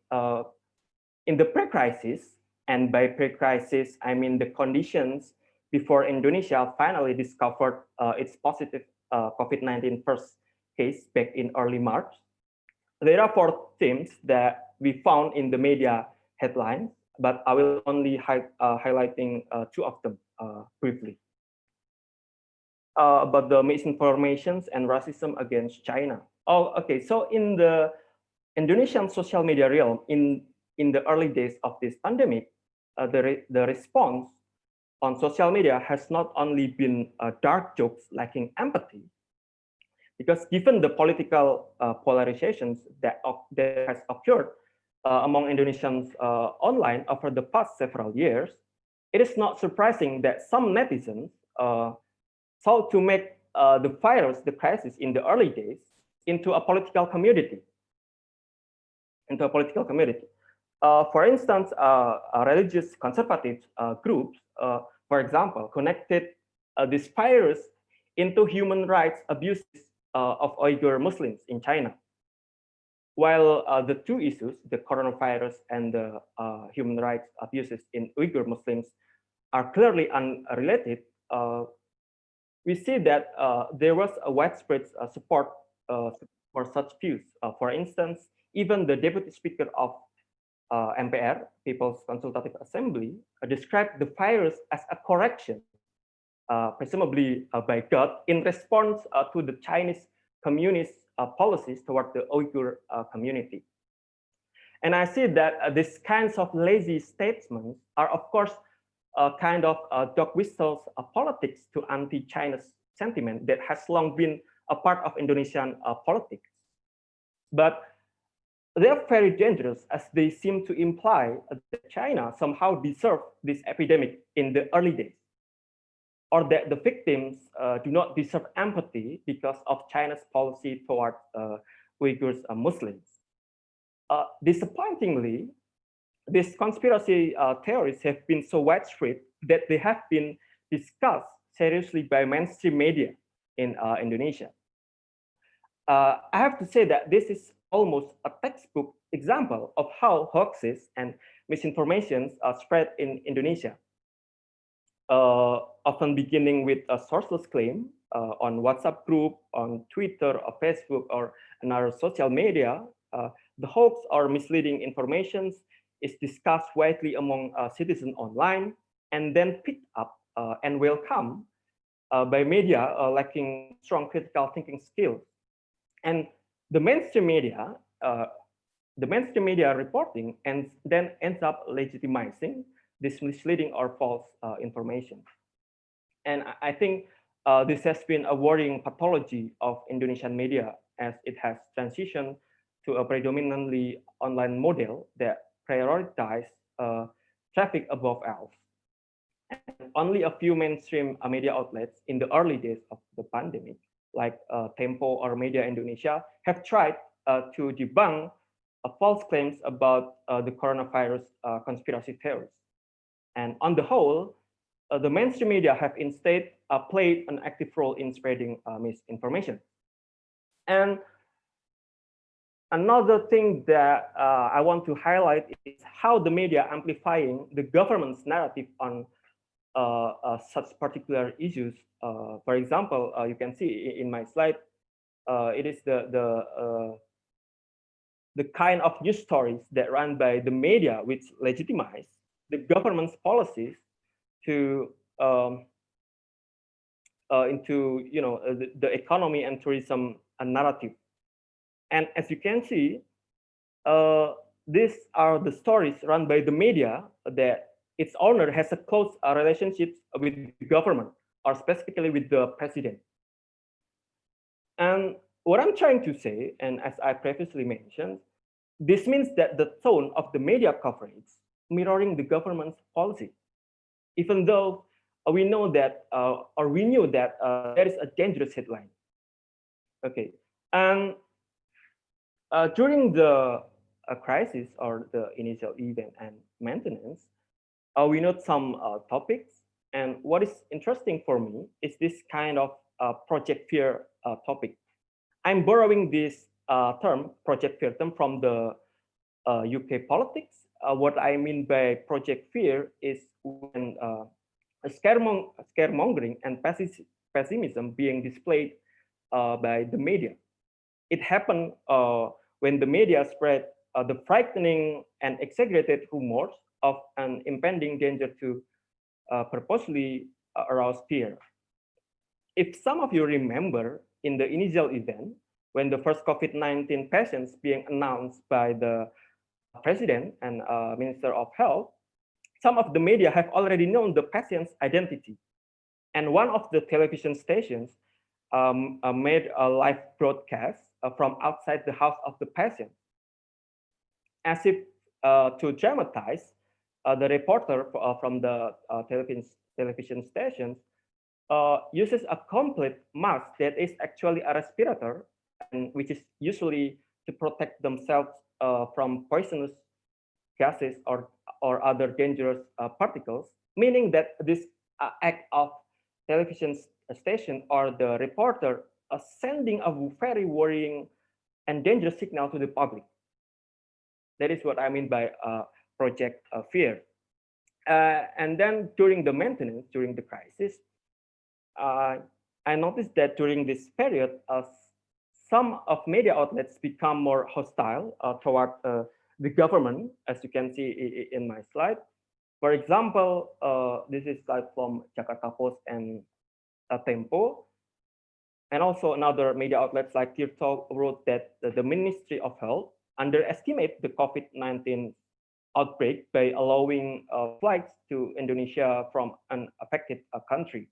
In the pre-crisis, and by pre-crisis, I mean the conditions before Indonesia finally discovered its positive COVID-19 first case back in early March. There are 4 themes that we found in the media headlines, but I will only highlighting 2 of them briefly. About the misinformations and racism against China. Oh, okay. So in the Indonesian social media realm, in the early days of this pandemic, the response on social media has not only been dark jokes lacking empathy, because given the political polarizations that has occurred among Indonesians online over the past several years, it is not surprising that some netizens sought to make the crisis in the early days, into a political commodity. For instance, religious conservative groups, for example, connected this virus into human rights abuses of Uyghur Muslims in China. While the 2 issues, the coronavirus and the human rights abuses in Uyghur Muslims, are clearly unrelated, we see that there was a widespread support for such views. For instance, even the Deputy Speaker of MPR, People's Consultative Assembly, described the virus as a correction, presumably by God, in response to the Chinese communist policies toward the Uyghur community. And I see that these kinds of lazy statements are, of course, a kind of dog whistles politics to anti-China's sentiment that has long been a part of Indonesian politics. But they are very dangerous, as they seem to imply that China somehow deserved this epidemic in the early days, or that the victims do not deserve empathy because of China's policy toward Uyghurs Muslims. Disappointingly, these conspiracy theories have been so widespread that they have been discussed seriously by mainstream media in Indonesia. I have to say that this is almost a textbook example of how hoaxes and misinformations are spread in Indonesia, often beginning with a sourceless claim on WhatsApp group, on Twitter or Facebook or another social media. The hoax or misleading information is discussed widely among citizens online, and then picked up and welcomed by media lacking strong critical thinking skills. And the mainstream media reporting and then ends up legitimizing this misleading or false information. And I think this has been a worrying pathology of Indonesian media, as it has transitioned to a predominantly online model that prioritizes traffic above else. And only a few mainstream media outlets in the early days of the pandemic, like Tempo or Media Indonesia, have tried to debunk false claims about the coronavirus conspiracy theories. And on the whole, the mainstream media have instead played an active role in spreading misinformation. And another thing that I want to highlight is how the media amplifying the government's narrative on such particular issues. For example, you can see in my slide, it is the kind of news stories that run by the media which legitimize the government's policies to into the economy and tourism narrative. And as you can see, these are the stories run by the media that its owner has a close relationship with the government, or specifically with the president. And what I'm trying to say, and as I previously mentioned, this means that the tone of the media coverage mirroring the government's policy, even though we know that, or we knew that there is a dangerous headline. Okay, and during the crisis or the initial event and maintenance, we note some topics. And what is interesting for me is this kind of project fear topic. I'm borrowing this term, project fear term, from the UK politics. What I mean by project fear is when scaremongering and pessimism being displayed by the media. It happened when the media spread the frightening and exaggerated rumors of an impending danger to purposely arouse fear. If some of you remember in the initial event, when the first COVID-19 patients being announced by the president and Minister of Health, some of the media have already known the patient's identity. And one of the television stations made a live broadcast from outside the house of the patient. As if to dramatize, the reporter from the television stations uses a complete mask that is actually a respirator, and which is usually to protect themselves from poisonous gases or other dangerous particles, meaning that this act of television station or the reporter sending a very worrying and dangerous signal to the public. That is what I mean by project fear. And then during the maintenance, during the crisis, I noticed that during this period, some of media outlets become more hostile toward the government, as you can see in my slide. For example, this is slide from Jakarta Post and Tempo. And also another media outlets like Tirto wrote that the Ministry of Health underestimate the COVID-19 outbreak by allowing flights to Indonesia from an affected country.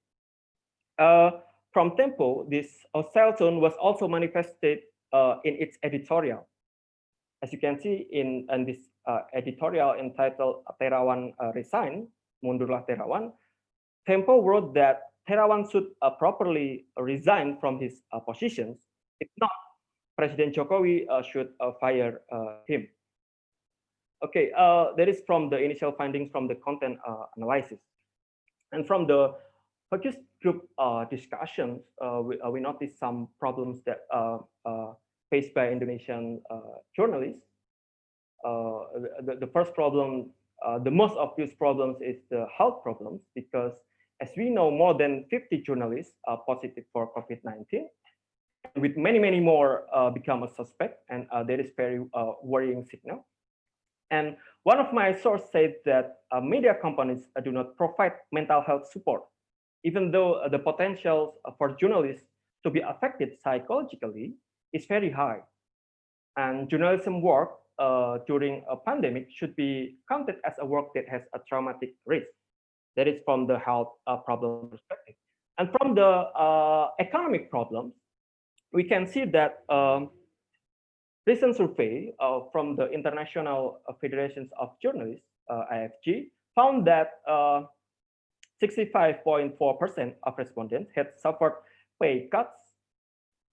From Tempo, this hostile tone was also manifested in its editorial. As you can see in this editorial entitled Terawan Resign, Mundurlah Terawan, Tempo wrote that Terawan should properly resign from his positions. If not, President Jokowi should fire him. Okay, that is from the initial findings from the content analysis. And from the focus group discussions, we noticed some problems that faced by Indonesian journalists. The first problem, the most obvious problems is the health problems, because as we know, more than 50 journalists are positive for COVID-19, with many, many more become a suspect, and that is very worrying signal. And one of my sources said that media companies do not provide mental health support, even though the potential for journalists to be affected psychologically is very high. And journalism work during a pandemic should be counted as a work that has a traumatic risk. That is from the health problem perspective. And from the economic problems, we can see that recent survey from the International Federations of Journalists, IFJ, found that 65.4% of respondents had suffered pay cuts,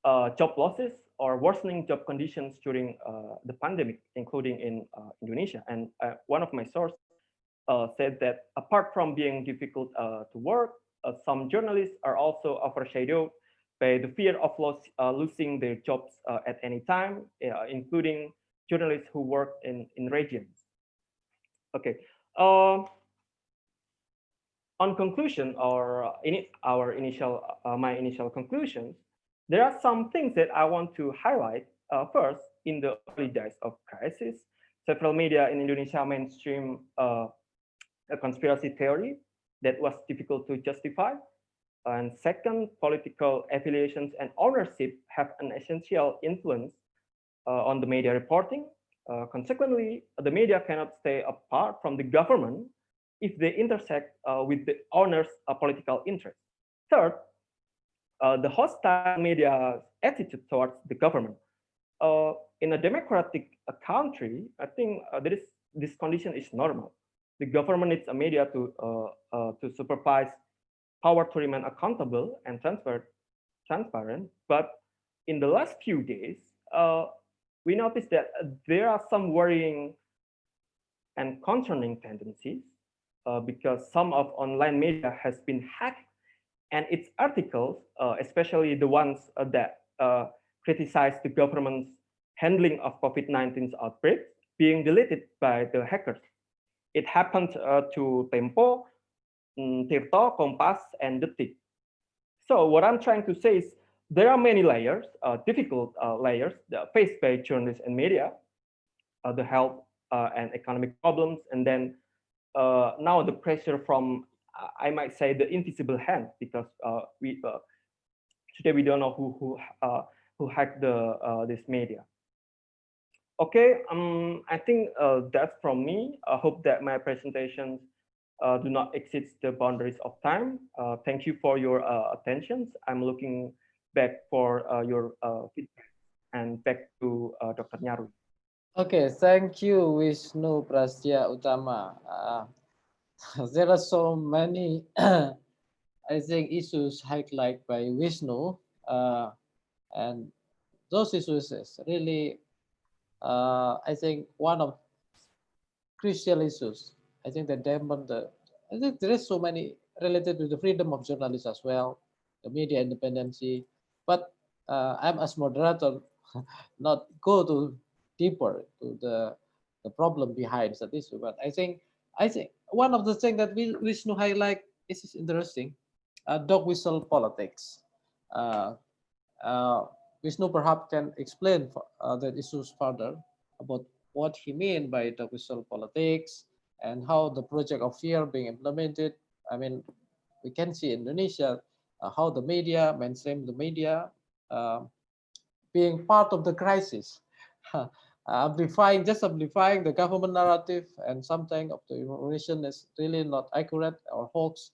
job losses, or worsening job conditions during the pandemic, including in Indonesia. And one of my sources said that apart from being difficult to work, some journalists are also overshadowed by the fear of losing their jobs at any time, including journalists who work in regions. Okay. On conclusion, or in our initial, my initial conclusions, there are some things that I want to highlight. First, in the early days of crisis, several media in Indonesia mainstream a conspiracy theory that was difficult to justify. And second, political affiliations and ownership have an essential influence on the media reporting. Consequently, the media cannot stay apart from the government if they intersect with the owner's political interest. Third, the hostile media attitude towards the government. In a democratic country, I think this condition is normal. The government needs a media to supervise power to remain accountable and transparent. But in the last few days, we noticed that there are some worrying and concerning tendencies because some of online media has been hacked, and its articles, especially the ones that criticize the government's handling of COVID-19's outbreak, being deleted by the hackers. It happened to Tempo, Tirto, Kompas, and Detik. So what I'm trying to say is there are many layers, difficult layers faced by journalists and media, the health and economic problems, and then now the pressure from, I might say, the invisible hand, because today we don't know who hacked this media. Okay, I think that's from me. I hope that my presentations do not exceed the boundaries of time. Thank you for your attention. I'm looking back for your feedback, and back to Dr. Nyarwi. Okay, thank you, Wisnu Prastya Utama. There are so many, I think, issues highlighted by Wisnu, and those issues is really, I think, one of crucial issues. I think that I think there is so many related to the freedom of journalists as well, the media independency. But I'm as moderator, not go to deeper to the problem behind that issue. But I think one of the things that we Vishnu highlight is interesting, dog whistle politics. Vishnu perhaps can explain the issues further about what he mean by dog whistle politics and how the project of fear being implemented. I mean, we can see in Indonesia how the media, mainstream the media, being part of the crisis, amplifying the government narrative, and sometimes of the information is really not accurate or hoax.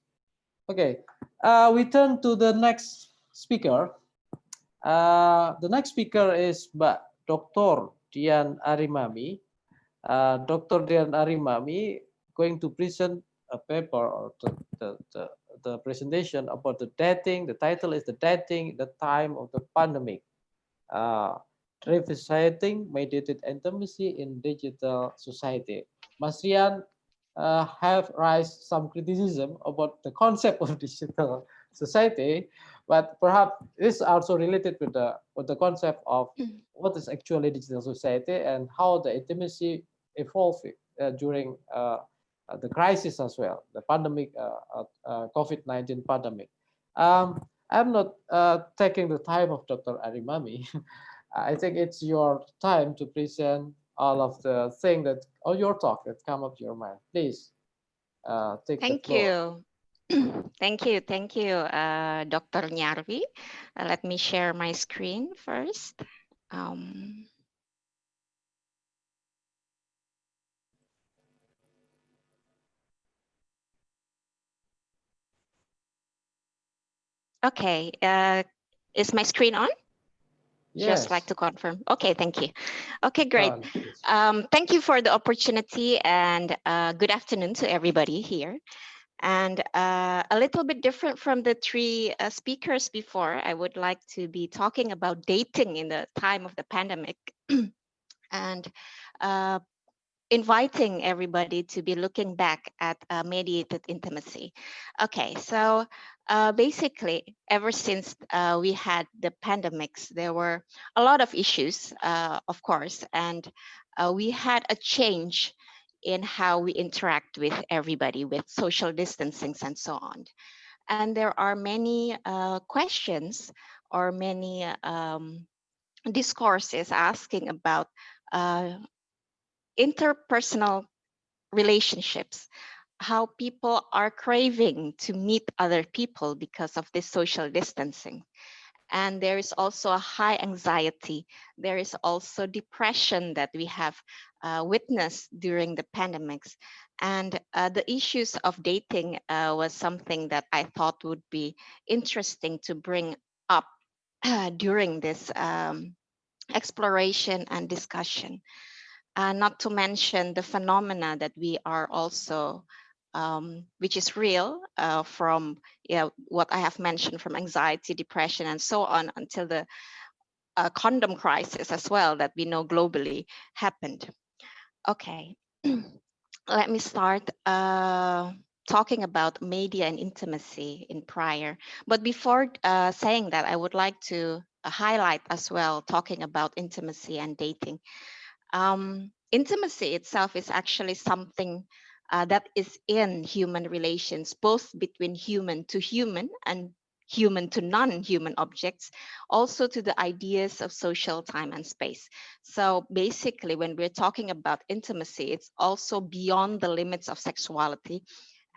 Okay, we turn to the next speaker. The next speaker is Dr. Dian Arimami. Dr. Dian Arimami going to present a paper, or the presentation about the dating. The title is the dating the time of the pandemic. Revisiting mediated intimacy in digital society. Mas Rian have raised some criticism about the concept of digital society, but perhaps this also related with the concept of what is actually digital society and how the intimacy evolved during the crisis as well, the pandemic, COVID-19 pandemic. I'm not taking the time of Dr. Arimami. I think it's your time to present all of the things that, or your talk that come up to your mind. Please take the floor. Thank you. Thank you, Dr. Nyarwi. Let me share my screen first. Okay, is my screen on? Yes. Just like to confirm. Okay, thank you. Okay, great. Thank you for the opportunity, and good afternoon to everybody here. And a little bit different from the three speakers before, I would like to be talking about dating in the time of the pandemic and inviting everybody to be looking back at mediated intimacy. Okay, so basically, ever since we had the pandemics, there were a lot of issues, of course, and we had a change in how we interact with everybody, with social distancing and so on. And there are many questions or many discourses asking about interpersonal relationships, how people are craving to meet other people because of this social distancing. And there is also a high anxiety. There is also depression that we have witnessed during the pandemics. And the issues of dating was something that I thought would be interesting to bring up during this exploration and discussion. Not to mention the phenomena that we are also, which is real from what I have mentioned, from anxiety, depression, and so on, until the condom crisis as well that we know globally happened. Okay, let me start talking about media and intimacy in prior. But before saying that, I would like to highlight as well, talking about intimacy and dating. Intimacy itself is actually something that is in human relations, both between human to human and human to non-human objects, also to the ideas of social time and space. So basically, when we're talking about intimacy, it's also beyond the limits of sexuality.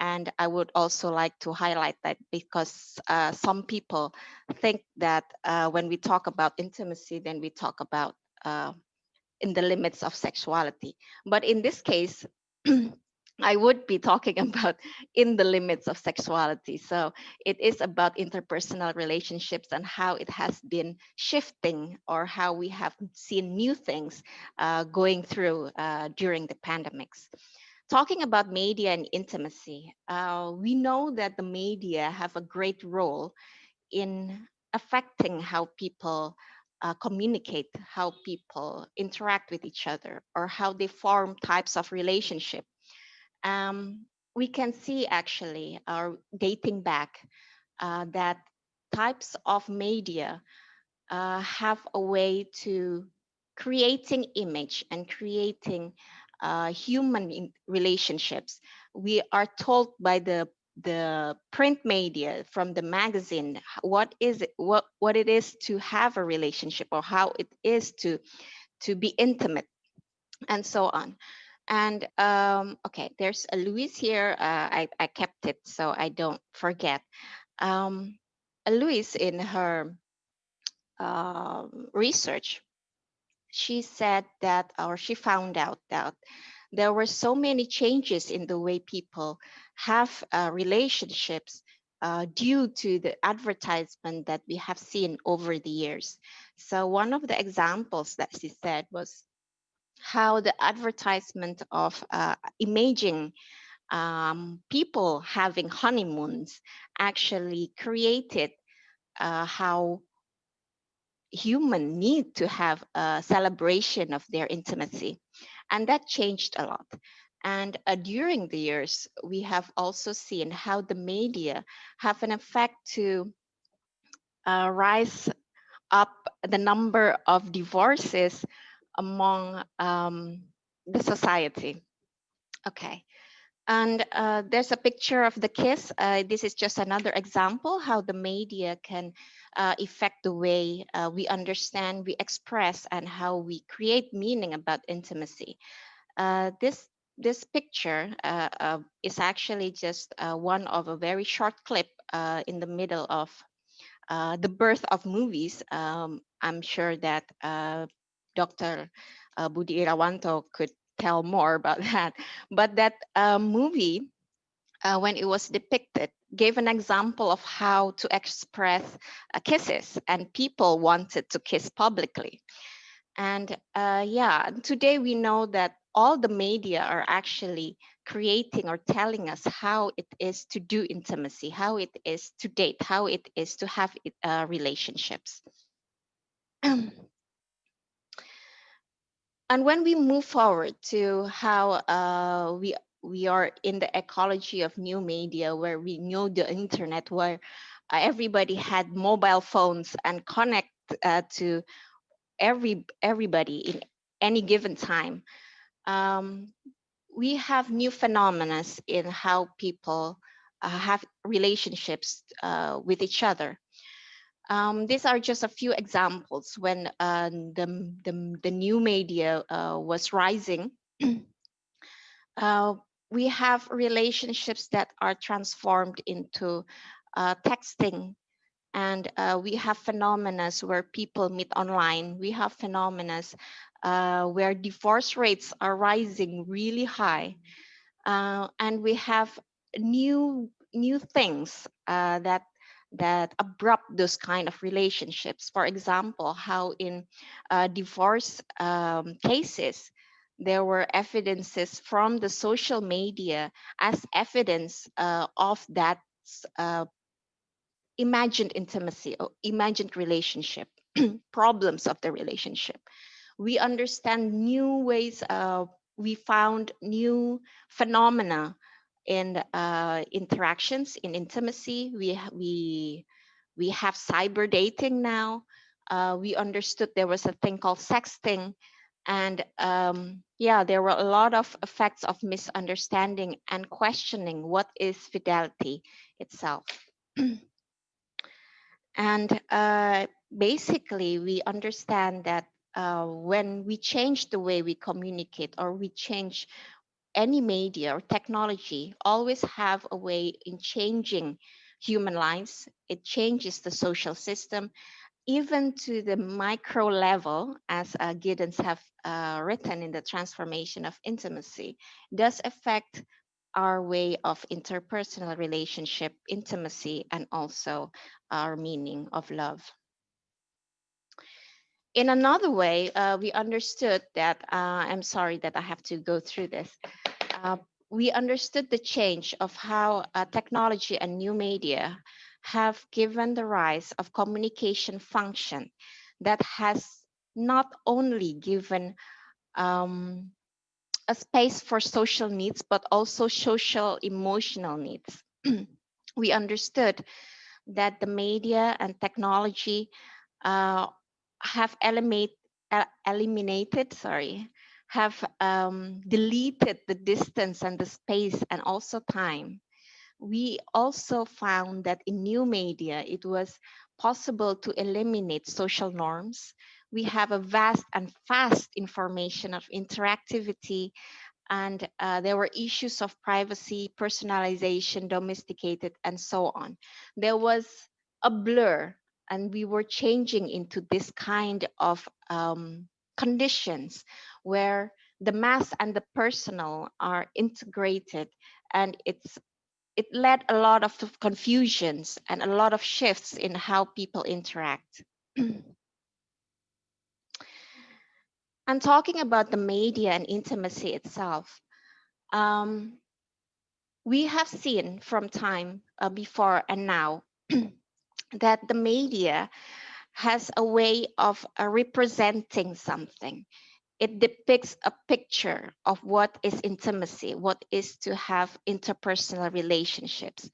And I would also like to highlight that, because some people think that when we talk about intimacy, then we talk about in the limits of sexuality. But in this case, I would be talking about in the limits of sexuality. So it is about interpersonal relationships and how it has been shifting, or how we have seen new things going through during the pandemics. Talking about media and intimacy, we know that the media have a great role in affecting how people communicate, how people interact with each other, or how they form types of relationship. We can see actually, dating back, that types of media have a way to creating image and creating human relationships. We are told by the print media, from the magazine, what is it, what it is to have a relationship, or how it is to be intimate, and so on. And okay, there's a Louise here. I kept it so I don't forget. Louise, in her research, she said that, or she found out that there were so many changes in the way people have relationships due to the advertisement that we have seen over the years. So one of the examples that she said was how the advertisement of imaging people having honeymoons actually created how human need to have a celebration of their intimacy, and that changed a lot. And during the years, we have also seen how the media have an effect to rise up the number of divorces among the society. Okay. And there's a picture of the kiss. This is just another example how the media can affect the way we understand, we express, and how we create meaning about intimacy. This picture is actually just one of a very short clip in the middle of the birth of movies. I'm sure that Dr. Budi Irawanto could tell more about that. But that movie, when it was depicted, gave an example of how to express kisses, and people wanted to kiss publicly. And yeah, today we know that all the media are actually creating or telling us how it is to do intimacy, how it is to date, how it is to have relationships. And when we move forward to how we are in the ecology of new media, where we know the internet, where everybody had mobile phones and connect to everybody in any given time, we have new phenomena in how people have relationships with each other. These are just a few examples when the new media was rising. We have relationships that are transformed into texting, And we have phenomena where people meet online. We have phenomena where divorce rates are rising really high. And we have new things that abrupt those kind of relationships. For example, how in divorce cases, there were evidences from the social media as evidence of that uh, imagined intimacy or imagined relationship, problems of the relationship. We understand new ways, we found new phenomena in interactions, in intimacy. We have cyber dating now. We understood there was a thing called sexting. And yeah, there were a lot of effects of misunderstanding and questioning what is fidelity itself. And basically, we understand that when we change the way we communicate or we change any media or technology, always have a way in changing human lives. It changes the social system, even to the micro level, as Giddens have written in the Transformation of Intimacy, does affect our way of interpersonal relationship, intimacy, and also our meaning of love. In another way, we understood that, I'm sorry that I have to go through this. We understood the change of how technology and new media have given the rise of communication function that has not only given a space for social needs, but also social emotional needs. We understood that the media and technology have eliminated, have deleted the distance and the space and also time. We also found that in new media, it was possible to eliminate social norms. We have a vast and fast information of interactivity, and there were issues of privacy, personalization, domesticated, and so on. There was a blur, and we were changing into this kind of conditions where the mass and the personal are integrated, and it led a lot of confusions and a lot of shifts in how people interact. And talking about the media and intimacy itself, we have seen from time before and now that the media has a way of representing something. It depicts a picture of what is intimacy, what is to have interpersonal relationships.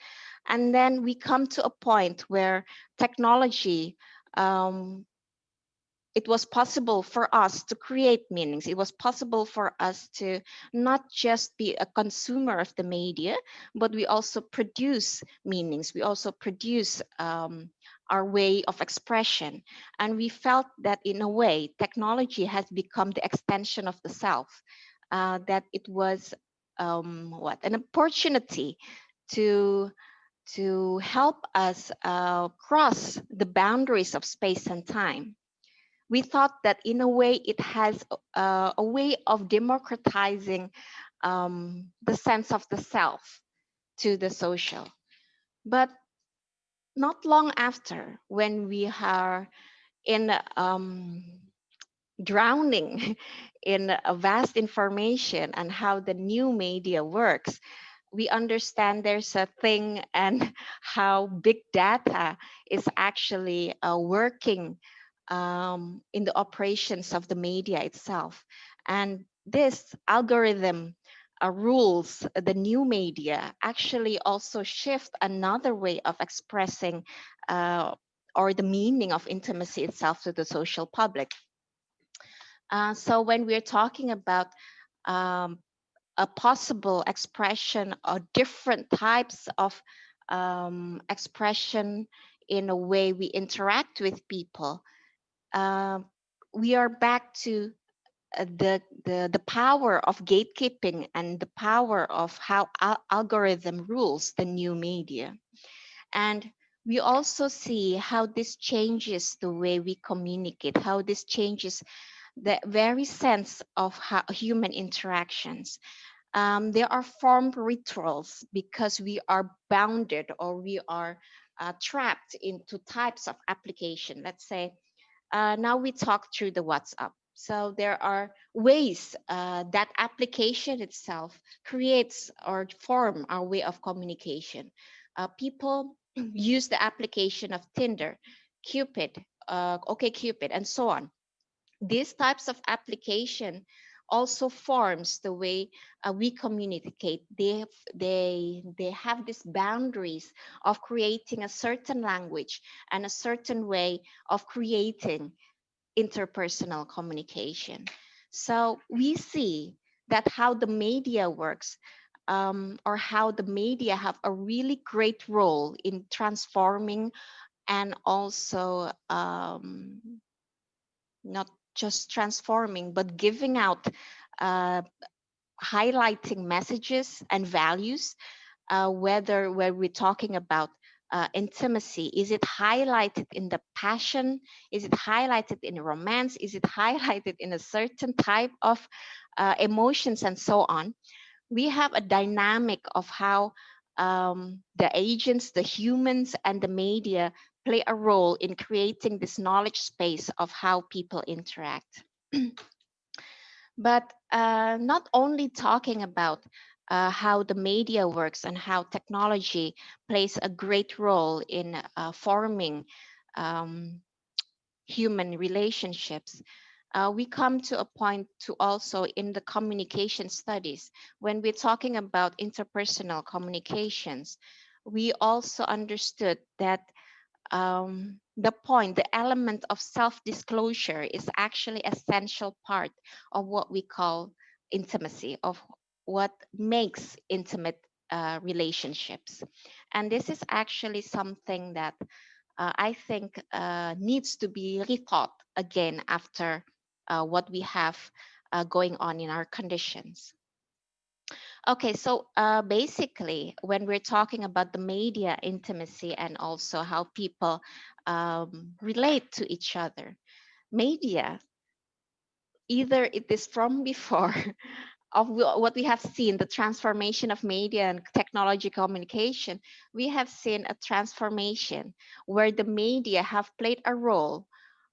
And then we come to a point where technology, it was possible for us to create meanings. It was possible for us to not just be a consumer of the media, but we also produce meanings. We also produce our way of expression. And we felt that in a way, technology has become the extension of the self, that it was an opportunity to help us cross the boundaries of space and time. We thought that in a way it has a way of democratizing the sense of the self to the social. But not long after, when we are in drowning in a vast information and how the new media works, we understand there's a thing and how big data is actually working in the operations of the media itself. And this algorithm rules the new media actually also shift another way of expressing or the meaning of intimacy itself to the social public. So when we're talking about a possible expression or different types of expression in a way we interact with people, we are back to the power of gatekeeping and the power of how algorithm rules the new media. And we also see how this changes the way we communicate, how this changes the very sense of how human interactions. There are formed rituals because we are bounded or we are trapped into types of application. Let's say now we talk through the WhatsApp. So there are ways that application itself creates or form our way of communication. People use the application of Tinder, Cupid, OkCupid, and so on. These types of application also forms the way we communicate. They have these boundaries of creating a certain language and a certain way of creating interpersonal communication. So we see that how the media works, or how the media have a really great role in transforming and also not just transforming, but giving out, uh, highlighting messages and values, whether where we're talking about intimacy, is it highlighted in the passion? Is it highlighted in romance? Is it highlighted in a certain type of emotions and so on? We have a dynamic of how the agents, the humans, and the media play a role in creating this knowledge space of how people interact. But not only talking about how the media works and how technology plays a great role in forming human relationships, we come to a point to also in the communication studies, when we're talking about interpersonal communications, we also understood that the point, the element of self-disclosure is actually essential part of what we call intimacy, of what makes intimate relationships. And this is actually something that I think needs to be rethought again after what we have going on in our conditions. Okay, so basically, when we're talking about the media intimacy and also how people relate to each other, media, either it is from before of what we have seen, the transformation of media and technology communication, we have seen a transformation where the media have played a role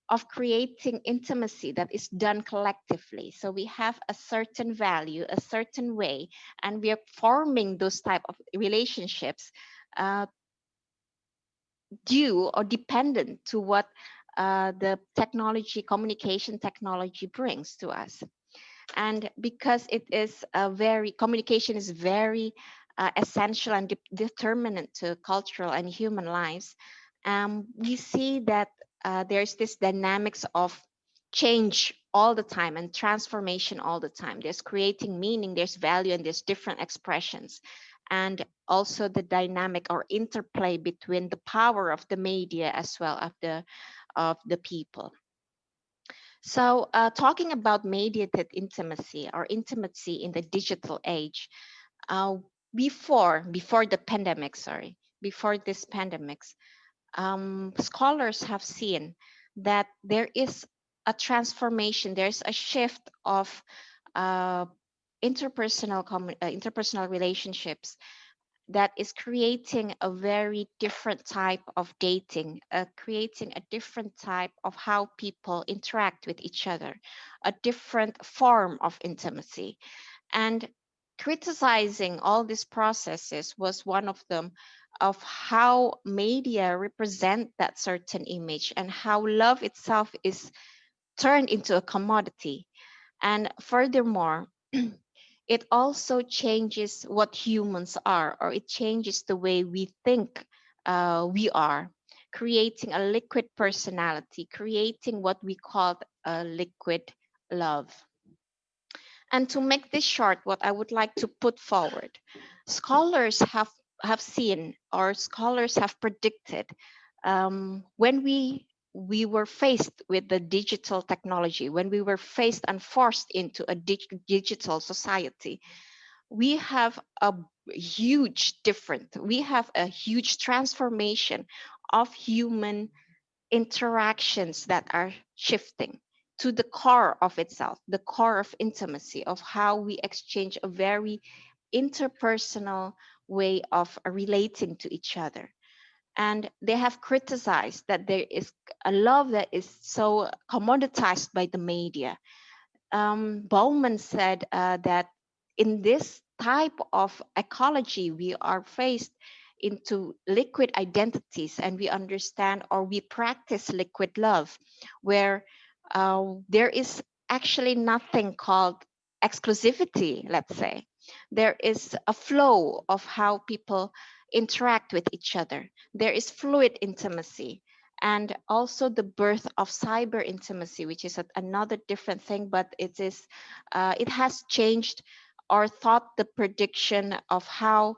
of creating intimacy that is done collectively. So we have a certain value, a certain way, and we are forming those type of relationships due or dependent to what the technology, communication technology brings to us. And because it is a very, communication is very essential and determinant to cultural and human lives, we see that there's this dynamics of change all the time and transformation all the time. There's creating meaning, there's value, and there's different expressions. And also the dynamic or interplay between the power of the media as well of the people. So talking about mediated intimacy or intimacy in the digital age, before the pandemic, before this pandemics, scholars have seen that there is a transformation, there's a shift of interpersonal relationships that is creating a very different type of dating, creating a different type of how people interact with each other, a different form of intimacy. And criticizing all these processes was one of them, of how media represent that certain image and how love itself is turned into a commodity. And furthermore, it also changes what humans are, or it changes the way we think we are, creating a liquid personality, creating what we call a liquid love. And to make this short, what I would like to put forward, scholars have seen, or scholars have predicted, when we were faced with the digital technology, when we were faced and forced into a digital society, we have a huge transformation of human interactions that are shifting to the core of itself, the core of intimacy, of how we exchange a very interpersonal way of relating to each other. And they have criticized that there is a love that is so commoditized by the media. Bowman said that in this type of ecology, we are faced into liquid identities, and we understand or we practice liquid love, where there is actually nothing called exclusivity, let's say. There is a flow of how people interact with each other. There is fluid intimacy, and also the birth of cyber intimacy, which is another different thing, but it has changed or thought the prediction of how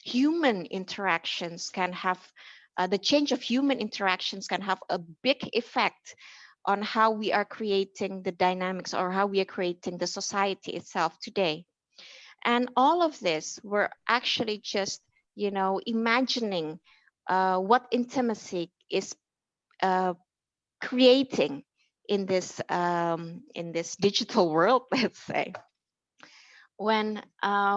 human interactions can have the change of human interactions can have a big effect on how we are creating the dynamics or how we are creating the society itself today. And all of this, we're actually just, imagining what intimacy is creating in this digital world, let's say. When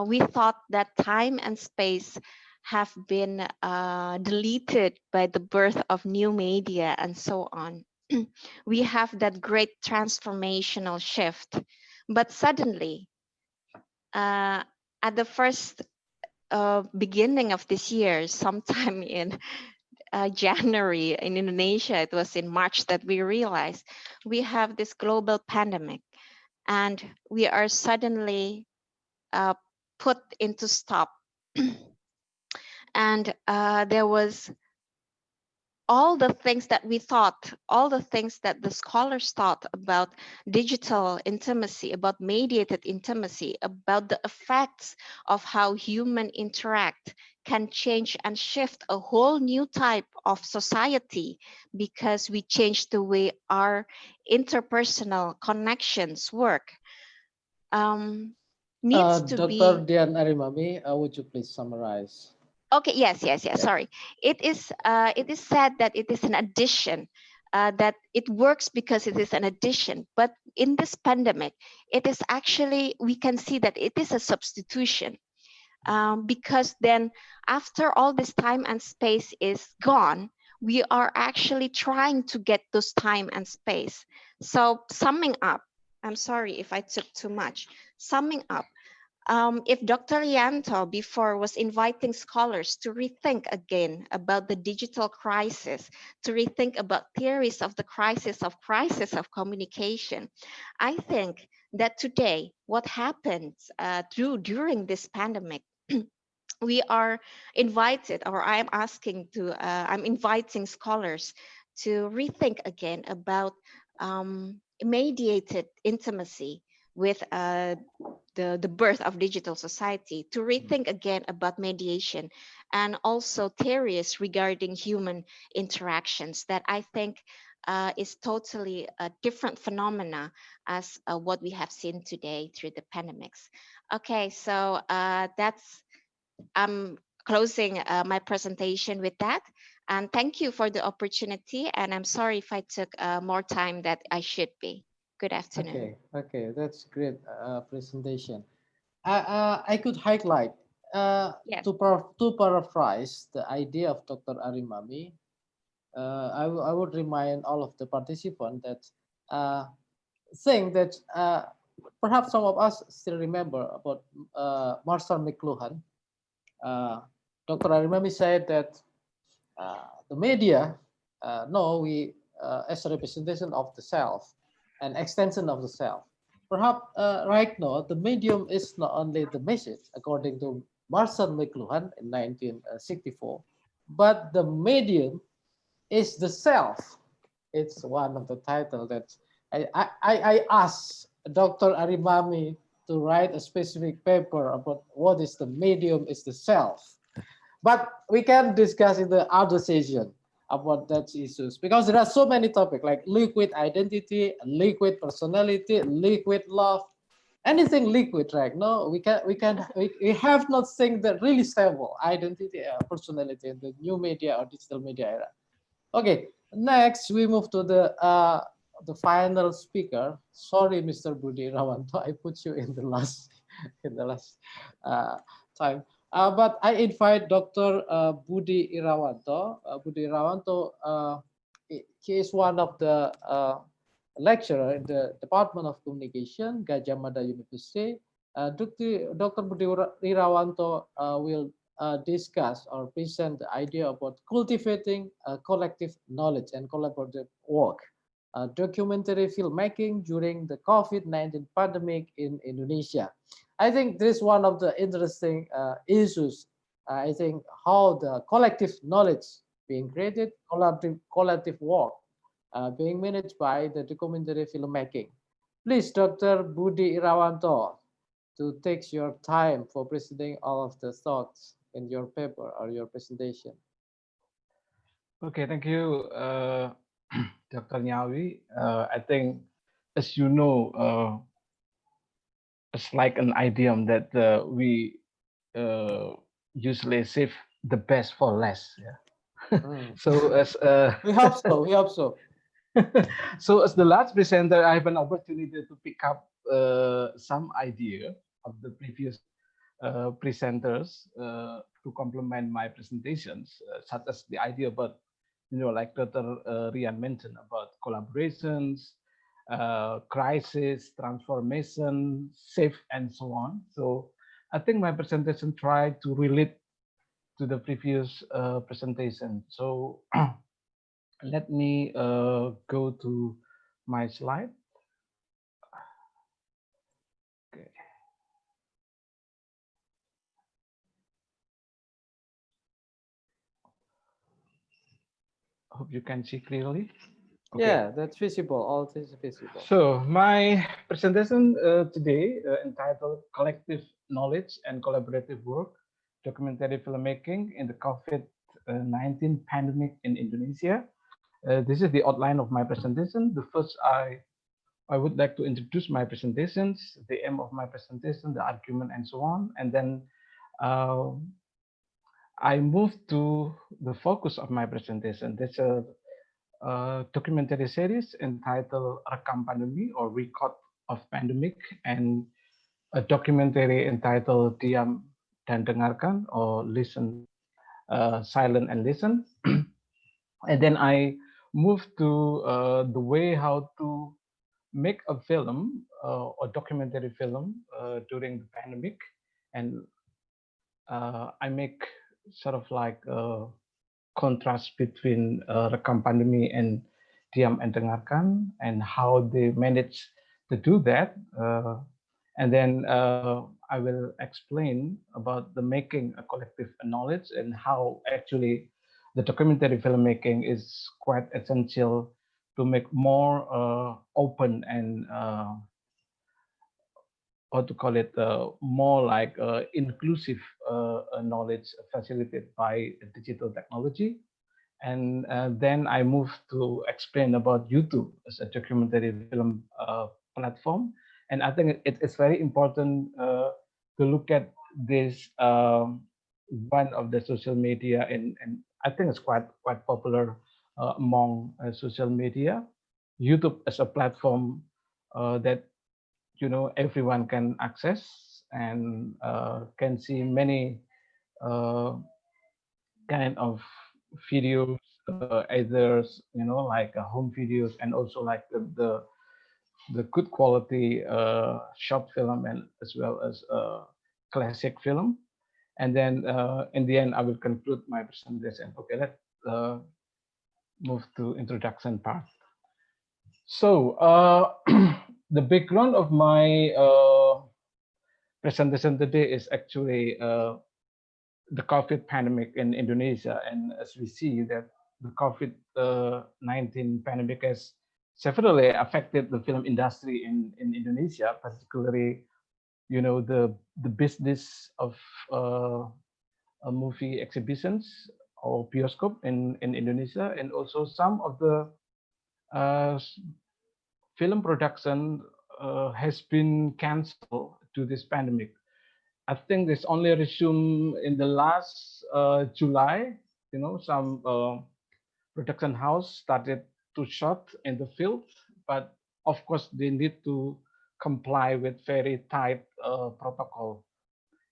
we thought that time and space have been deleted by the birth of new media and so on, we have that great transformational shift. But suddenly, at the first beginning of this year, sometime in January in Indonesia, it was in March that we realized we have this global pandemic, and we are suddenly put into stop. And there was all the things that we thought, all the things that the scholars thought about digital intimacy, about mediated intimacy, about the effects of how humans interact can change and shift a whole new type of society, because we change the way our interpersonal connections work. Needs to Dr. be. Dian Arimami, would you please summarize? Okay, yes. Sorry. It is said that it is an addition, that it works because it is an addition. But in this pandemic, it is actually, we can see that it is a substitution, because then after all this time and space is gone, we are actually trying to get those time and space. So summing up, I'm sorry if I took too much. Summing up, if Dr. Yanto before was inviting scholars to rethink again about the digital crisis, to rethink about theories of the crisis of communication, I think that today what happens during this pandemic, we are invited, or I'm inviting scholars to rethink again about mediated intimacy with the birth of digital society, to rethink again about mediation, and also theories regarding human interactions that I think is totally a different phenomena as what we have seen today through the pandemics. Okay, so I'm closing my presentation with that. And thank you for the opportunity. And I'm sorry if I took more time that I should be. Good afternoon. Okay, that's great presentation. I could highlight Yes. to paraphrase the idea of Dr. Arimami. I would remind all of the participants that thing that perhaps some of us still remember about Marshall McLuhan. Dr. Arimami said that the media, we as a representation of the self, an extension of the self. Perhaps right now, the medium is not only the message, according to Marshall McLuhan in 1964, but the medium is the self. It's one of the titles that I asked Dr. Arimami to write a specific paper about what is the medium is the self. But we can discuss in the other session about that issues, because there are so many topics like liquid identity, liquid personality, liquid love. anything liquid, right? No, we have not seen the really stable identity, personality in the new media or digital media era. Okay, next we move to the final speaker. Sorry, Mr. Budi Rawanto, I put you in the last time. But I invite Dr. Budi Irawanto. Budi Irawanto, he is one of the lecturer in the Department of Communication, Gadjah Mada University. Dr. Budi Irawanto will discuss or present the idea about cultivating collective knowledge and collaborative work, documentary filmmaking during the COVID-19 pandemic in Indonesia. I think this is one of the interesting issues. I think how the collective knowledge being created, collective work being managed by the documentary filmmaking. Please, Dr. Budi Irawanto, to take your time for presenting all of the thoughts in your paper or your presentation. Okay, thank you, Dr. Nyawi. I think, as you know, it's like an idiom that we usually save the best for last. Yeah. So as we hope so. We hope so. So as the last presenter, I have an opportunity to pick up some idea of the previous presenters to complement my presentations, such as the idea about, like Dr. Rian mentioned about collaborations, crisis, transformation, safe, and so on. So I think my presentation tried to relate to the previous presentation. So let me go to my slide. Okay. Hope you can see clearly. Okay. Yeah, that's visible. All this is visible. So my presentation today entitled Collective Knowledge and Collaborative Work, Documentary Filmmaking in the COVID-19 Pandemic in Indonesia. This is the outline of my presentation. The first, I would like to introduce my presentations, the aim of my presentation, the argument, and so on. And then I move to the focus of my presentation. That's a documentary series entitled Rekam Pandemi or Record of Pandemic, and a documentary entitled Diam dan Dengarkan or Listen, Silent and Listen. And then I move to the way how to make a film or documentary film during the pandemic, and I make sort of like a contrast between Rekam Pandemi and Diam and Dengarkan, and how they manage to do that. And then I will explain about the making a collective knowledge and how actually the documentary filmmaking is quite essential to make more open and how to call it, more like inclusive knowledge facilitated by digital technology. And then I moved to explain about YouTube as a documentary film platform. And I think it's very important to look at this one of the social media, and I think it's quite popular among social media. YouTube as a platform that everyone can access and can see many kind of videos, either like home videos, and also like the good quality short film, and as well as classic film. And then in the end, I will conclude my presentation. Okay, let's move to introduction part. So the background of my presentation today is actually the COVID pandemic in Indonesia. And as we see that the COVID-19 pandemic has severely affected the film industry in Indonesia, particularly, the business of movie exhibitions or bioskop in Indonesia, and also some of the film production has been cancelled to this pandemic. I think this only resumed in the last July. Some production house started to shut in the field, but of course they need to comply with very tight protocol.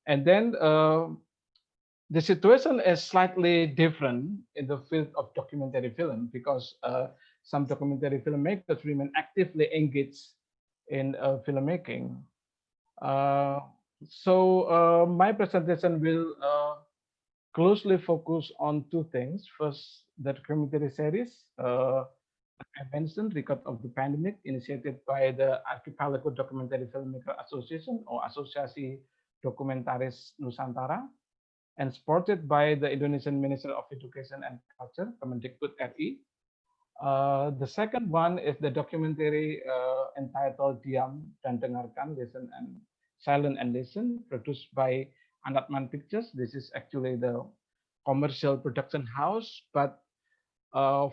And then the situation is slightly different in the field of documentary film because some documentary filmmakers remain actively engaged in filmmaking. So my presentation will closely focus on two things. First, the documentary series I mentioned, Record of the Pandemic, initiated by the Archipelago Documentary Filmmaker Association or Asosiasi Dokumentaris Nusantara, and supported by the Indonesian Ministry of Education and Culture, Kemendikbud RI. The second one is the documentary entitled Diam dan Dengarkan, Listen and Silent and Listen, produced by Anatman Pictures. This is actually the commercial production house, but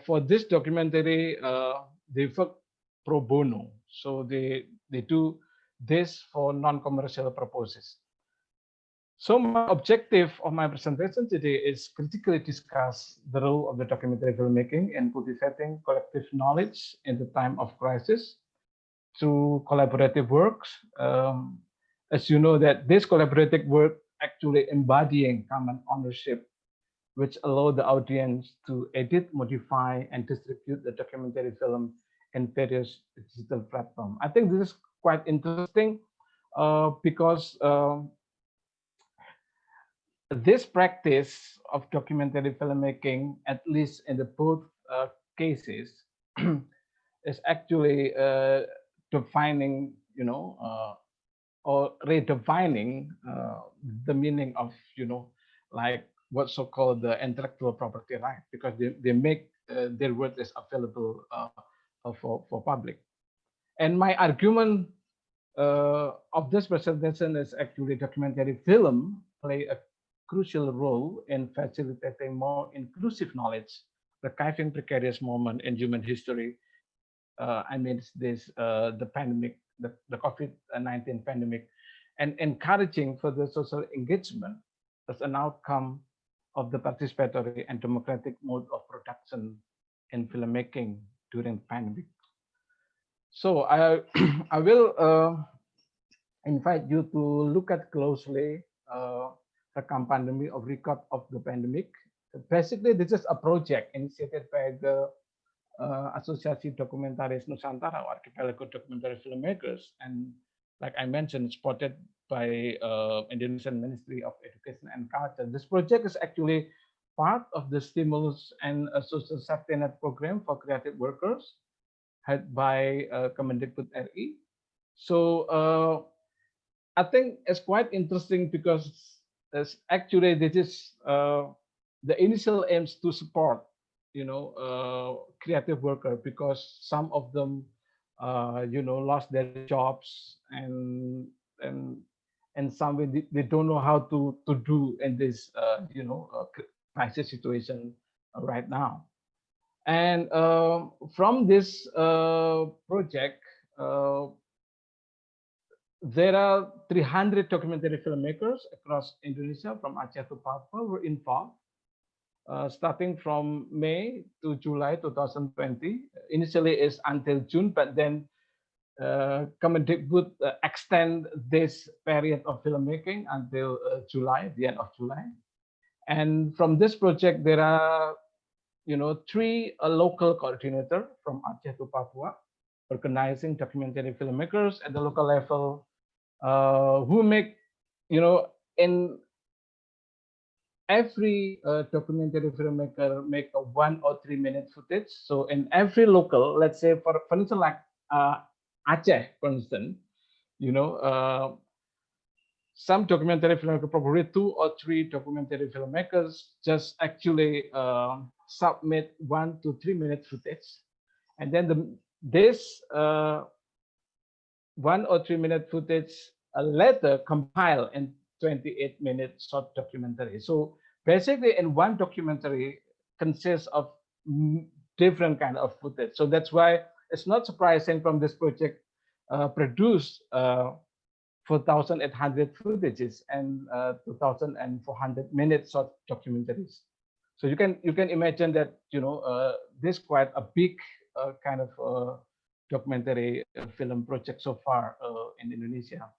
for this documentary, they work pro bono. So they do this for non-commercial purposes. So my objective of my presentation today is critically discuss the role of the documentary filmmaking in cultivating collective knowledge in the time of crisis through collaborative works. As you know, that this collaborative work actually embodying common ownership, which allow the audience to edit, modify, and distribute the documentary film in various digital platforms. I think this is quite interesting because this practice of documentary filmmaking, at least in the both cases, is actually defining, or redefining the meaning of, like what so-called the intellectual property right, because they make their work is available for public. And my argument of this presentation is actually documentary film play a crucial role in facilitating more inclusive knowledge, archiving precarious moment in human history. I mean, the pandemic, the COVID-19 pandemic, and encouraging further social engagement as an outcome of the participatory and democratic mode of production in filmmaking during the pandemic. So I will invite you to look at closely the pandemic of Record of the Pandemic. Basically, this is a project initiated by the Asosiasi Dokumentaris Nusantara, or Archipelago Documentary Filmmakers, and like I mentioned, supported by Indonesian Ministry of Education and Culture. This project is actually part of the stimulus and social safety net program for creative workers, head by Kemendikbud RI. So I think it's quite interesting because actually this is the initial aims to support, creative worker, because some of them, lost their jobs and some they don't know how to do in this, crisis situation right now. And from this project, there are 300 documentary filmmakers across Indonesia from Aceh to Papua were involved, starting from May to July 2020. Initially is until June, but then Kemendikbud extend this period of filmmaking until July, the end of July. And from this project, there are, 3 local coordinator from Aceh to Papua, organizing documentary filmmakers at the local level, who make, in every documentary filmmaker make a 1 or 3 minute footage. So in every local, let's say for instance, like Aceh, for instance, some documentary filmmakers, probably 2 or 3 documentary filmmakers, just actually submit 1 to 3 minute footage, and then this 1 or 3 minute footage later compile in 28-minute short documentary. So basically, in one documentary consists of different kind of footage. So that's why it's not surprising from this project produced 4,800 footages and 2,400 minutes of documentaries. So you can imagine that this quite a big kind of documentary film project so far in Indonesia.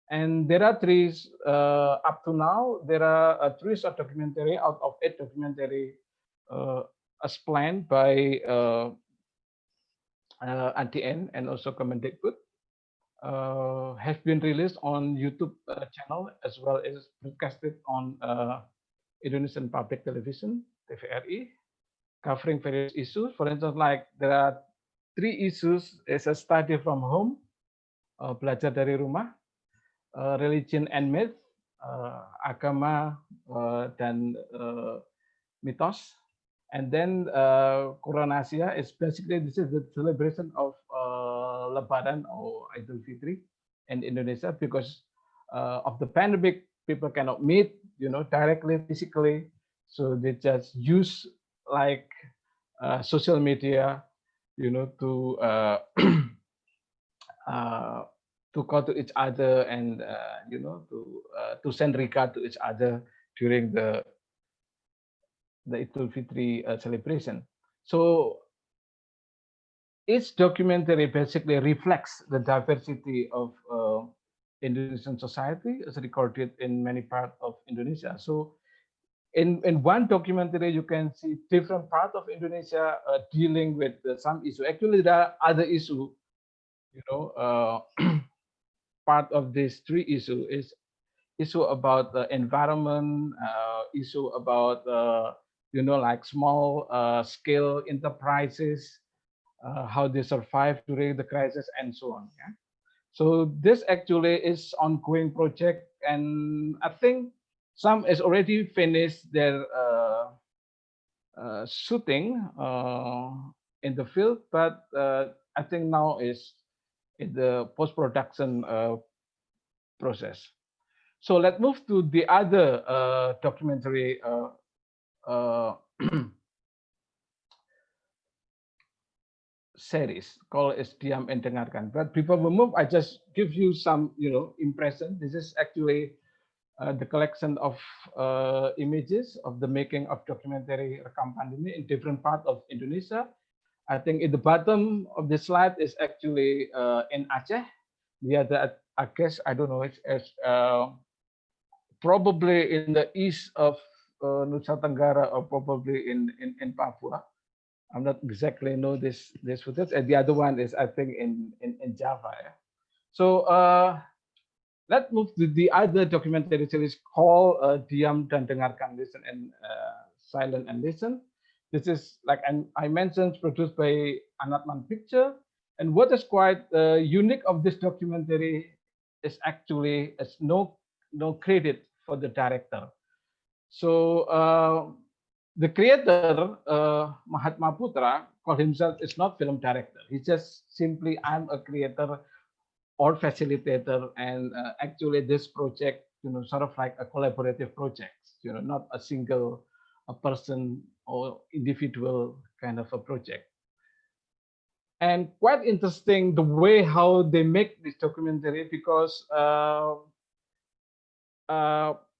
And there are three up to now. There are three short documentary out of 8 documentary as planned by ATN and also Kemendikbud. Have been released on YouTube channel as well as broadcasted on Indonesian public television TVRI, covering various issues. For instance, like there are 3 issues: is a study from home, belajar dari rumah, religion and myth, agama dan mitos. And then Coronation is basically, this is the celebration of Lebaran or Idul Fitri in Indonesia, because of the pandemic, people cannot meet, directly physically, so they just use like social media, to to call to each other and to send regard to each other during the Idul Fitri celebration. So each documentary basically reflects the diversity of Indonesian society as recorded in many parts of Indonesia. So in one documentary, you can see different parts of Indonesia dealing with some issue. Actually, there are other issue, part of these 3 issue is issue about the environment, issue about like small scale enterprises, how they survive during the crisis and so on. Yeah? So this actually is ongoing project, and I think some is already finished their shooting in the field, but I think now is in the post-production process. So let's move to the other documentary series called Diam and Dengarkan. But before we move, I just give you some, impression. This is actually the collection of images of the making of documentary Rekam Pandemi in different parts of Indonesia. I think in the bottom of the slide is actually in Aceh. The other, I guess, I don't know, it's probably in the east of Nusa Tenggara or probably in Papua. I'm not exactly know this footage. And the other one is, I think, in Java. Yeah? So let's move to the other documentary series called Diam dan Dengarkan, Listen and Silent and Listen. This is, like I mentioned, produced by Anatman Picture. And what is quite unique of this documentary is actually no credit for the director. So the creator, Mahatma Putra, called himself is not film director. He just simply, I'm a creator or facilitator, and actually this project, sort of like a collaborative project, not a single person or individual kind of a project. And quite interesting the way how they make this documentary, because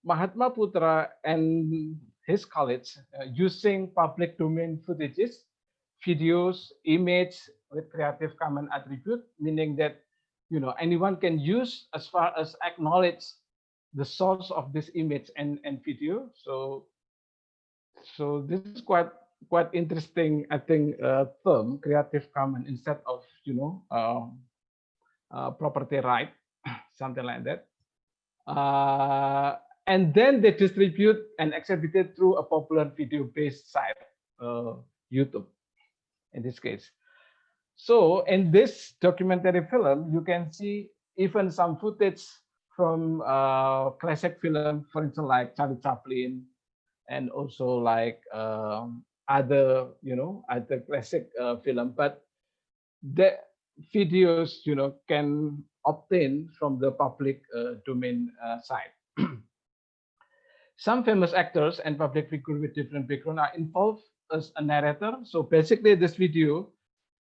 Mahatma Putra and his colleagues using public domain footages, videos, image with Creative Commons attribute, meaning that anyone can use as far as acknowledge the source of this image and video. So this is quite interesting, I think, term, Creative Commons, instead of property right, something like that. And then they distribute and exhibit it through a popular video-based site, YouTube, in this case. So in this documentary film, you can see even some footage from classic film, for instance, like Charlie Chaplin, and also like other, other classic film. But the videos, can obtain from the public domain site. Some famous actors and public figures with different background are involved as a narrator. So basically, this video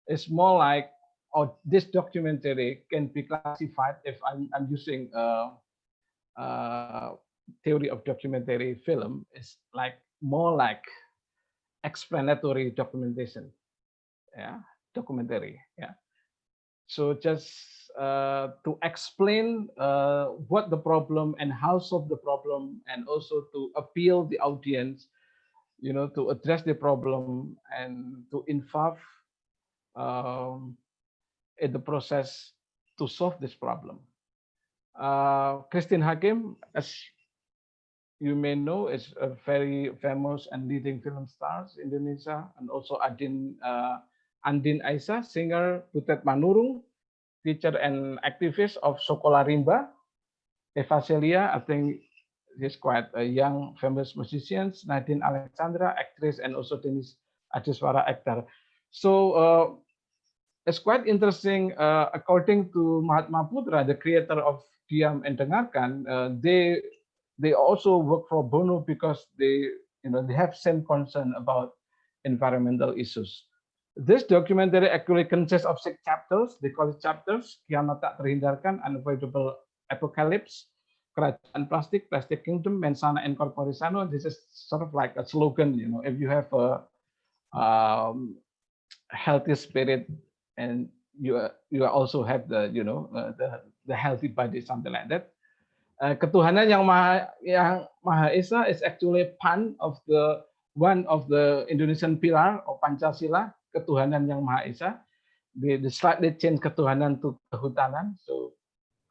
is more like or this documentary can be classified, if I'm using theory of documentary film, is like more like explanatory documentation, yeah, documentary, yeah. So just to explain what the problem and how solve the problem, and also to appeal the audience, you know, to address the problem and to involve in the process to solve this problem. Christine Hakim, as you may know, is a very famous and leading film stars in Indonesia, and also Andin Aisyah, singer, Butet Manurung, teacher and activist of Sekolah Rimba. Eva Celia, I think she's quite a young famous musician. Nadine Alexandra, actress, and also Denis Adiswara, actor. So it's quite interesting. According to Mahatma Putra, the creator of Diam and Dengarkan, they also work for Bono because they have same concern about environmental issues. This documentary actually consists of 6 chapters. They call it chapters: Kiamat Tak Terhindarkan, Unavoidable Apocalypse, Kerajaan Plastik, Plastic Kingdom, Mensana and Corpore Sano. This is sort of like a slogan, if you have a healthy spirit, and you also have the the healthy body, something like that. Ketuhanan yang Maha Esa is actually one of the Indonesian pillar of Pancasila, Ketuhanan yang Maha Esa. They slightly change ketuhanan to kehutanan. So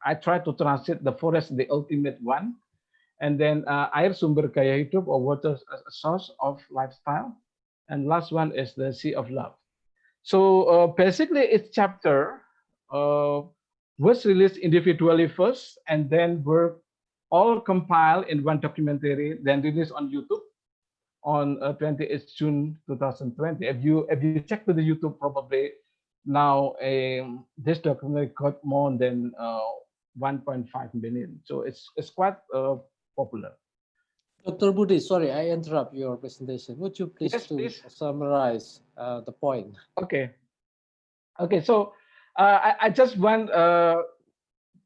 I try to translate the forest, the ultimate one, and then air sumber gaya hidup, or water as a source of lifestyle, and last one is the sea of love. So basically, each chapter was released individually first, and then were all compiled in one documentary, then released on YouTube on 28th June 2020. If you check to the YouTube, probably now this documentary got more than 1.5 million. So it's quite popular. Dr. Budi, sorry, I interrupt your presentation. Would you please, please. Summarize the point? Okay. Okay, so I just want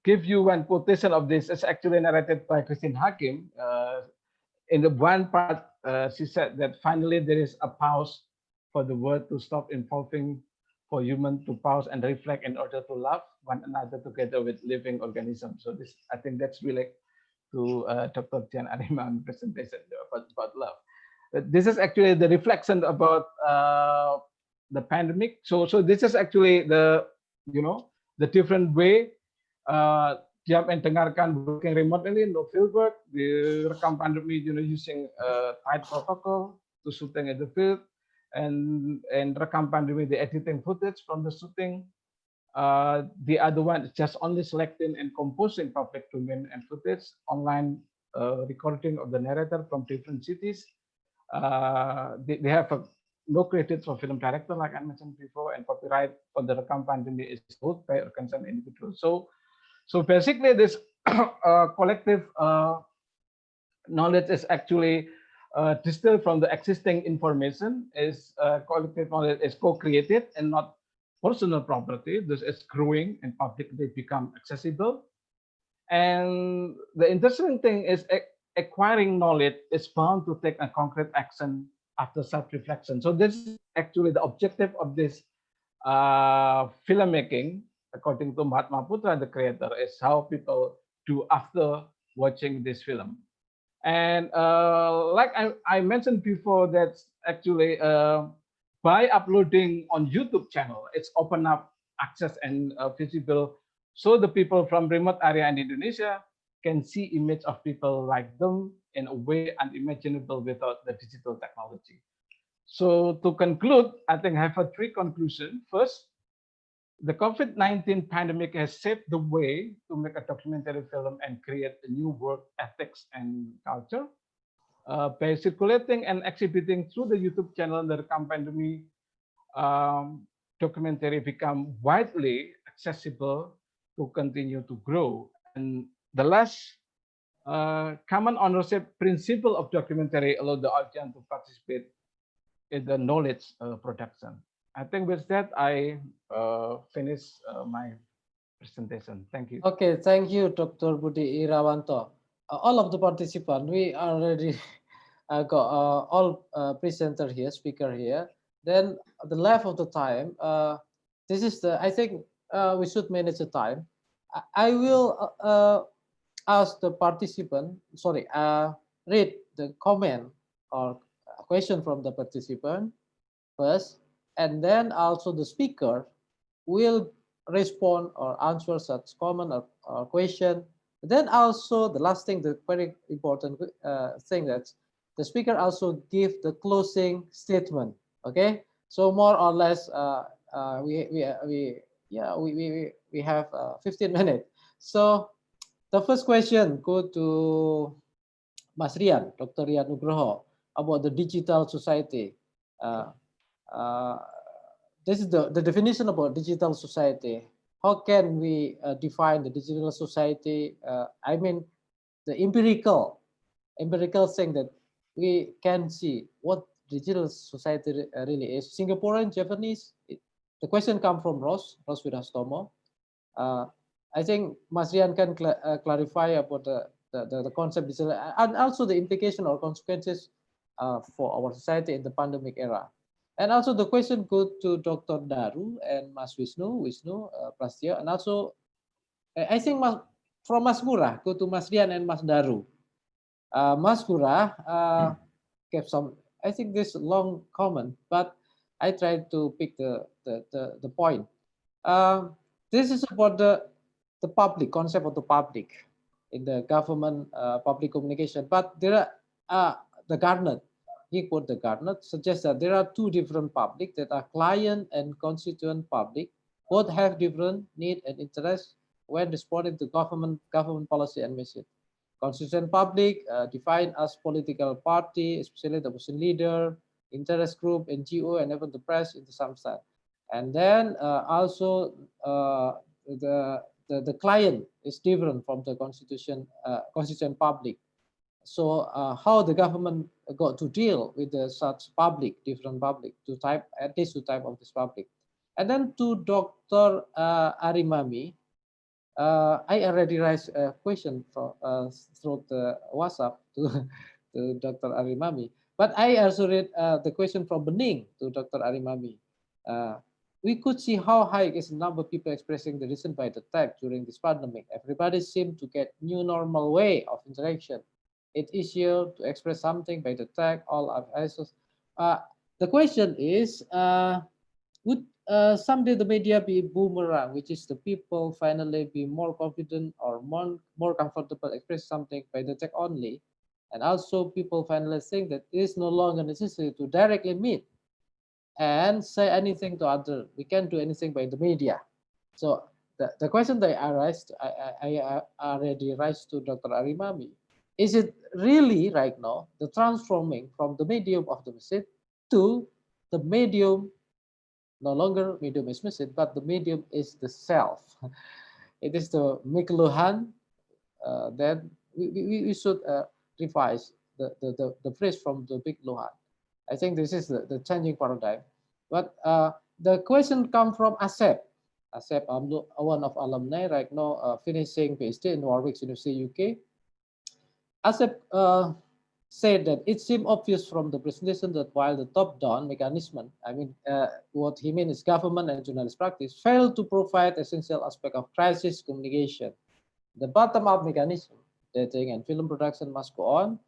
give you one quotation of this. It's actually narrated by Christine Hakim. In the one part, she said that finally there is a pause for the world to stop evolving, for humans to pause and reflect in order to love one another together with living organisms. So this, I think that's really to Dr. Tian Ariman presentation about love. This is actually the reflection about the pandemic. So this is actually the the different way Diam and Dengarkan working remotely, no field work, the rekam pandemi, using tight protocol to shooting at the field, and rekam pandemi, the editing footage from the shooting. The other one is just only selecting and composing public domain and footage, online recording of the narrator from different cities. They have no credits for film director, like I mentioned before, and copyright for the rekam pandemi is held by a concerned individual. So basically, this collective knowledge is actually distilled from the existing information. Is collective knowledge is co-created and not personal property. This is growing and publicly become accessible. And the interesting thing is acquiring knowledge is bound to take a concrete action after self-reflection. So this is actually the objective of this filmmaking, according to Mahatma Putra, the creator, is how people do after watching this film. And like I mentioned before, that's actually by uploading on YouTube channel, it's open up access and visible, so the people from remote area in Indonesia can see image of people like them in a way unimaginable without the digital technology. So to conclude, I think I have 3 conclusions. First, the COVID-19 pandemic has shaped the way to make a documentary film and create a new work ethics and culture. By circulating and exhibiting through the YouTube channel, the Rekam Pandemi documentary become widely accessible to continue to grow. And the last common ownership principle of documentary allow the audience to participate in the knowledge production. I think with that, I finish my presentation. Thank you. Okay, thank you, Dr. Budi Irawanto. All of the participants, we already got all presenter here, speaker here. Then the left of the time, this is the, I think we should manage the time. I will ask the participant, sorry, read the comment or question from the participant first, and then also the speaker will respond or answer such comment or question. Then also the last thing, the very important thing, that the speaker also give the closing statement. Okay, so more or less we have 15 minutes. So the first question go to Mas Rian, Dr. Rian Nugroho, about the digital society. Uh, uh, this is the definition about digital society. How can we define the digital society? I mean, the empirical thing that we can see what digital society really is. Singaporean, Japanese. The question come from Ross Widastomo. I think Mas Rian can clarify about the concept digital and also the implication or consequences for our society in the pandemic era. And also the question goes to Dr. Daru and Mas Wisnu Prastya, and also I think from Mas Ngurah go to Mas Rian and Mas Daru. Mas Ngurah gave some, I think this long comment, but I tried to pick the point. This is about the public concept of the public in the government public communication, but there are the Garnet. He quote the Garnet suggests that there are two different public that are client and constituent public. Both have different need and interest when responding to government policy and message. Constituent public defined as political party, especially the opposition leader, interest group, NGO, and even the press in some sense. And then also the client is different from the constituent public. So how the government got to deal with the such public, different public, at least two type of this public. And then to Dr. Arimami, I already raised a question through the WhatsApp to Dr. Arimami, but I also read the question from Bening to Dr. Arimami. We could see how high is the number of people expressing the reason by the tech during this pandemic. Everybody seemed to get new normal way of interaction. It's easier to express something by the tech. All of the question is, would someday the media be boomerang, which is the people finally be more confident or more comfortable express something by the tech only, and also people finally think that it is no longer necessary to directly meet and say anything to other. We can do anything by the media. So the question that I already raised to Dr. Arimami, is it really right now the transforming from the medium of the message to the medium, no longer medium is message, but the medium is the self. It is the Mikluhan. Then we should revise the phrase from the Big Lohan. I think this is the changing paradigm. But the question comes from Asep. Asep, I'm one of alumni right now, finishing PhD in Warwick University, UK. Asep said that it seemed obvious from the presentation that while the top-down mechanism, I mean, what he means is government and journalist practice, failed to provide essential aspect of crisis communication. The bottom-up mechanism, dating and film production must go on.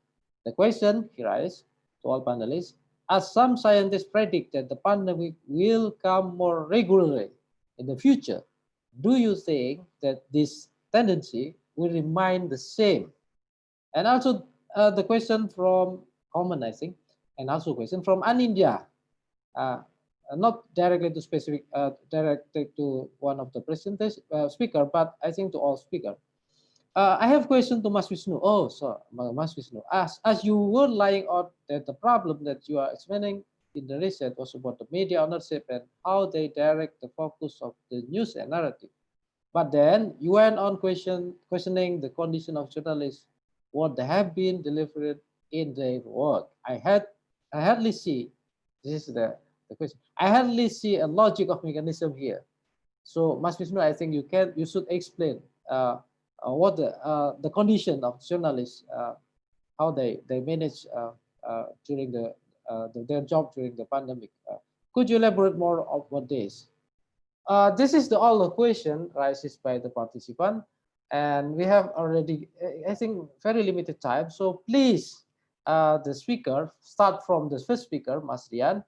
The question he raised to all panelists, as some scientists predict that the pandemic will come more regularly in the future, do you think that this tendency will remain the same? And also the question from Common, I think, and also a question from Anindya, not directly to specific, directed to one of the presentation speaker, but I think to all speakers. I have a question to Mas Wisnu. Oh, so Mas Wisnu, as you were laying out that the problem that you are explaining in the research was about the media ownership and how they direct the focus of the news and narrative. But then you went on questioning the condition of journalists, what they have been delivered in their work. I hardly see, this is the the question. I hardly see a logic of mechanism here. So, Mas Wisnu, I think you should explain what the condition of journalists, how they manage during their job during the pandemic. Could you elaborate more on this? This is all the question raised by the participant, and we have already, I think, very limited time. So please, the speaker, start from the first speaker, Mas Rian,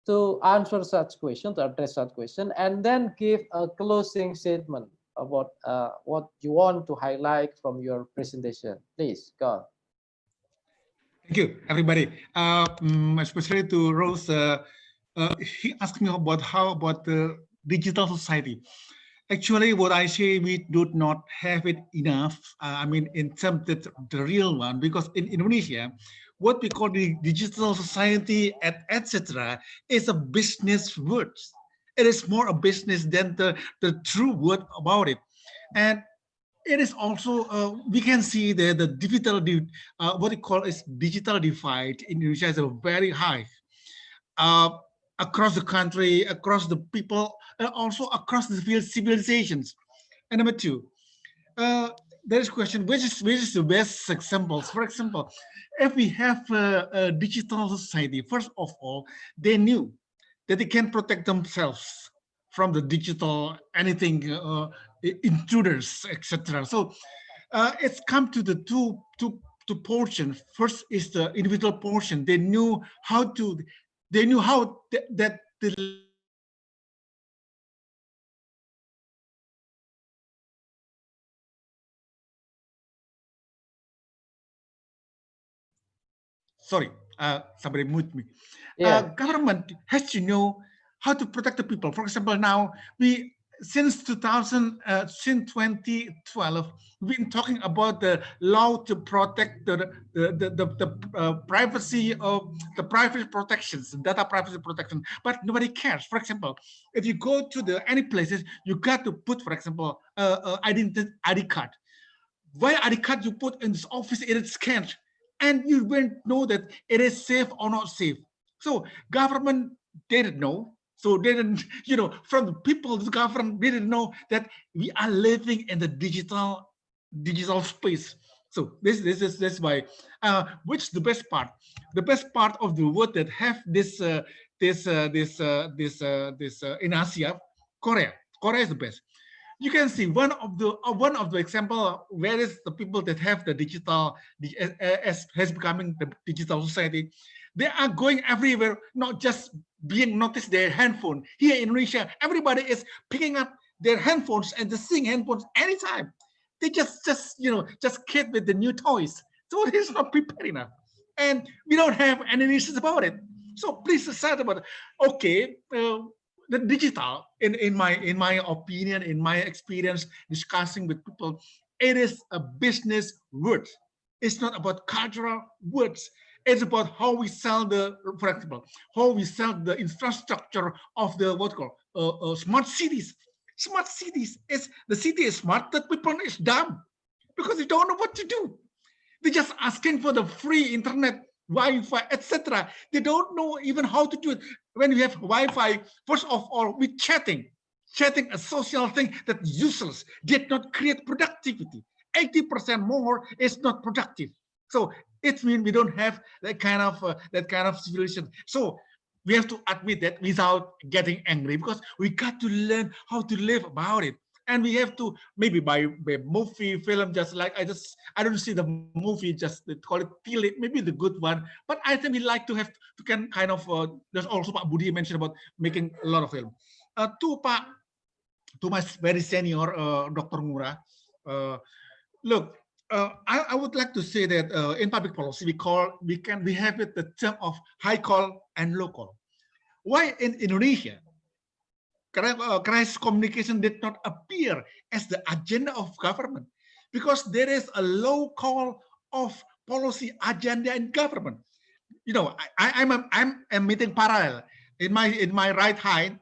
to answer such question, to address such question, and then give a closing statement about what you want to highlight from your presentation. Please, go on. Thank you, everybody. Especially to Rose, he asked me about how about the digital society. Actually, what I say, we do not have it enough. I mean, in terms of the real one, because in Indonesia, what we call the digital society, etc., is a business word. It is more a business than the true word about it. And it is also, we can see that the digital, what we call is digital divide in Indonesia is very high. Across the country, across the people, and also across the civilizations. And number two, there is a question, which is the best examples? For example, if we have a digital society, first of all, they knew that they can protect themselves from the digital anything, intruders, etc. So it's come to the two portion. First is the individual portion. They knew how that the sorry, somebody moved me. Government has to know how to protect the people. For example, now since 2012, we've been talking about the law to protect the privacy of the private protections, data privacy protection, but nobody cares. For example, if you go to any places, you got to put, for example, ID card. Why ID card you put in this office, it is scanned, and you won't know that it is safe or not safe. So government didn't know. So they didn't, from the people, the government didn't know that we are living in the digital space. So this is why. Which is the best part? The best part of the world that have this in Asia, Korea. Korea is the best. You can see one of the example where is the people that have the digital has becoming the digital society. They are going everywhere, not just being noticed their handphone. Here in Indonesia, everybody is picking up their handphones and just seeing handphones anytime. They just kid with the new toys. So it is not prepared enough, and we don't have any reasons about it. So please decide about it. Okay. The digital, in my opinion, in my experience discussing with people, it is a business word. It's not about cultural words. It's about how we sell for example, how we sell the infrastructure of the smart cities. Smart cities is the city is smart, the people is dumb because they don't know what to do. They're just asking for the free internet, Wi-Fi, etc. They don't know even how to do it. When we have Wi-Fi, first of all, we chatting a social thing that's useless, did not create productivity. 80% more is not productive. So it means we don't have that kind of civilization. So we have to admit that without getting angry, because we got to learn how to live about it. And we have to, maybe by movie, film, just like I don't see the movie, just call it Tilit, maybe the good one. But I think we like to have to can kind of. There's also Pak Budi mentioned about making a lot of film. To my very senior Dr. Ngurah, look, I would like to say that in public policy we have it the term of high call and low call. Why in Indonesia crisis communication did not appear as the agenda of government? Because there is a low call of policy agenda in government. I'm a meeting parallel. In my right side,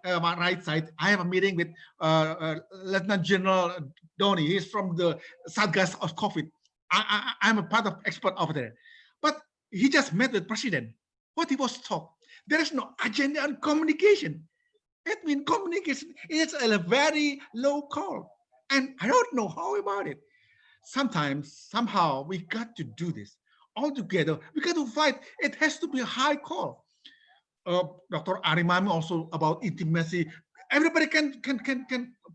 I have a meeting with Lieutenant General Doni. He's from the Satgas of COVID. I'm a part of expert over there. But he just met with President. what he was taught. There is no agenda on communication. It means communication is a very low call. And I don't know how about it. Sometimes, somehow, we got to do this all together. We got to fight. It has to be a high call. Dr. Arimami also about intimacy. Everybody can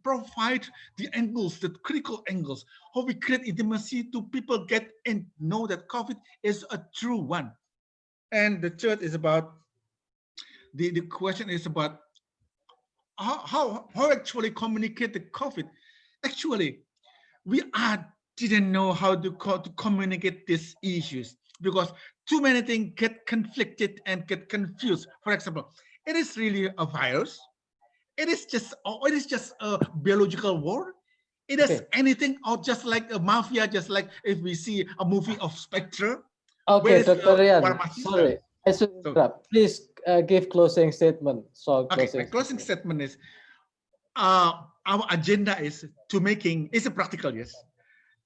provide the angles, the critical angles, how we create intimacy to people get and know that COVID is a true one. And the third is about the question is about how actually communicate the COVID. Actually, we didn't know how to communicate these issues because too many things get conflicted and get confused. For example, it is really a virus. It is just a biological war. It is anything or just like a mafia, just like if we see a movie of Spectre. Okay, Dr. Rian, sorry, I should interrupt. Please give closing statement. So okay, my closing statement is our agenda is to making, it's a practical, yes.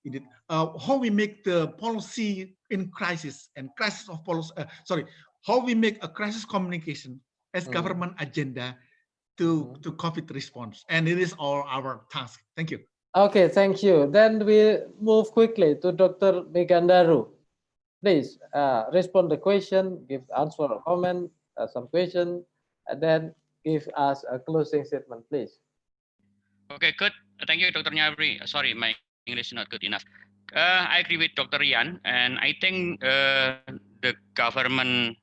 Indeed. How we make the policy in crisis and crisis of policy, how we make a crisis communication as government agenda to COVID response. And it is all our task. Thank you. Okay, thank you. Then we move quickly to Dr. Megandaru. Please respond the question, give answer or comment, some question, and then give us a closing statement, please. Okay, good. Thank you, Dr. Nyabri. Sorry, my English is not good enough. I agree with Dr. Rian, and I think the government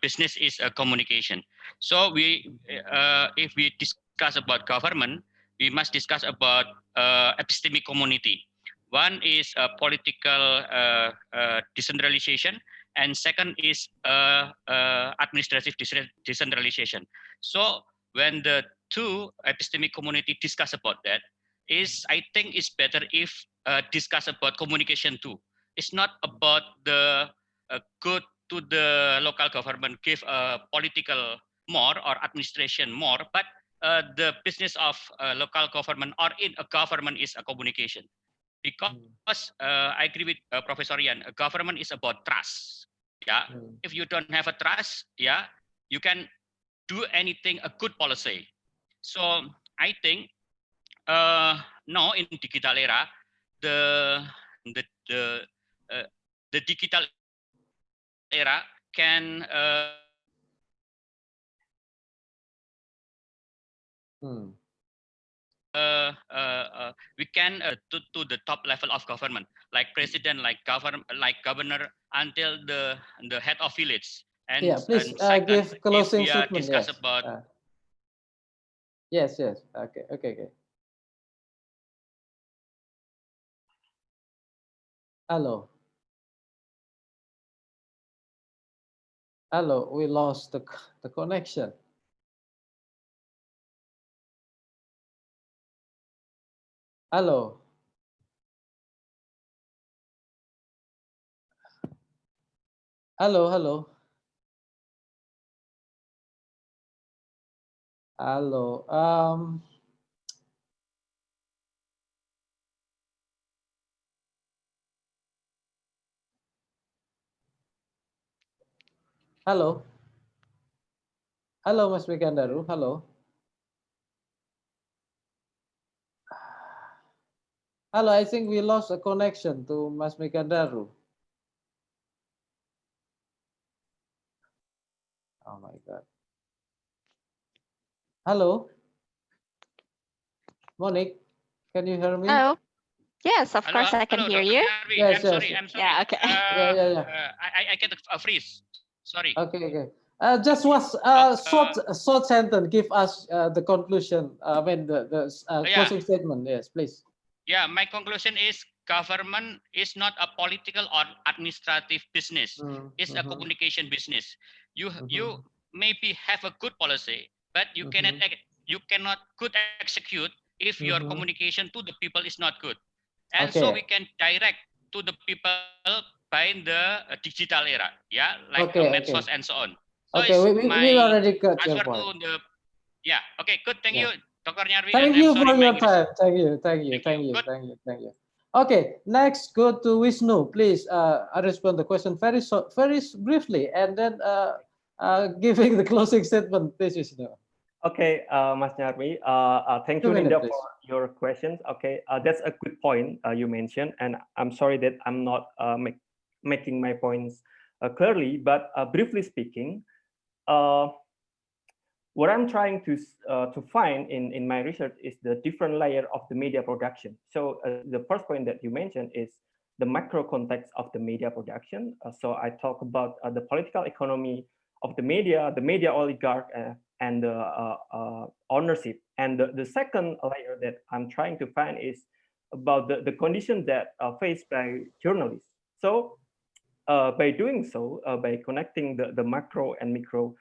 business is a communication. So if we discuss about government, we must discuss about epistemic community. One is political decentralization, and second is administrative decentralization. So when the two epistemic community discuss about that, I think it's better if discuss about communication too. It's not about the good to the local government give political more or administration more, but the business of local government or in a government is a communication. Because I agree with Professor Ian, a government is about trust. Yeah, if you don't have a trust, yeah, you can do anything a good policy. So I think now in digital era, the digital era can we can to the top level of government, like president, like governor, until the head of village. And yeah, please and second, give closing if we statement. discuss Yes. about Yes. Okay. Hello, we lost the connection. Hello. Hello. Hello. Hello. Hello, Mas Megandaru. Hello. Hello, I think we lost a connection to Mas Megandaru. Oh my God. Hello. Monique, can you hear me? Hello. Yes, of course I can hear you. Yes, I'm sorry. Yeah, okay. I get a freeze. Sorry. Okay. Just was short sentence. Give us the conclusion. I mean the closing statement. Yes, please. Yeah, my conclusion is government is not a political or administrative business. It's a communication business. You maybe have a good policy, but you cannot good execute if your communication to the people is not good. And so we can direct to the people by the digital era, yeah, like medsos and so on. So we already got your point. Yeah, okay, good. Thank you, Dr. Nyarwi. Thank you for your time. Thank you. Okay, next go to Wisnu. Please respond the question very briefly, and then giving the closing statement, please, Wisnu. Okay, Mas Nyarwi, thank 2 you, minutes, Linda, please. for your questions. Okay, that's a good point you mentioned, and I'm sorry that I'm not making my points clearly, but briefly speaking, what I'm trying to find in my research is the different layer of the media production. So the first point that you mentioned is the macro context of the media production. So I talk about the political economy of the media oligarch, and the ownership. And the second layer that I'm trying to find is about the condition that faced by journalists. So by doing so, by connecting the macro and micro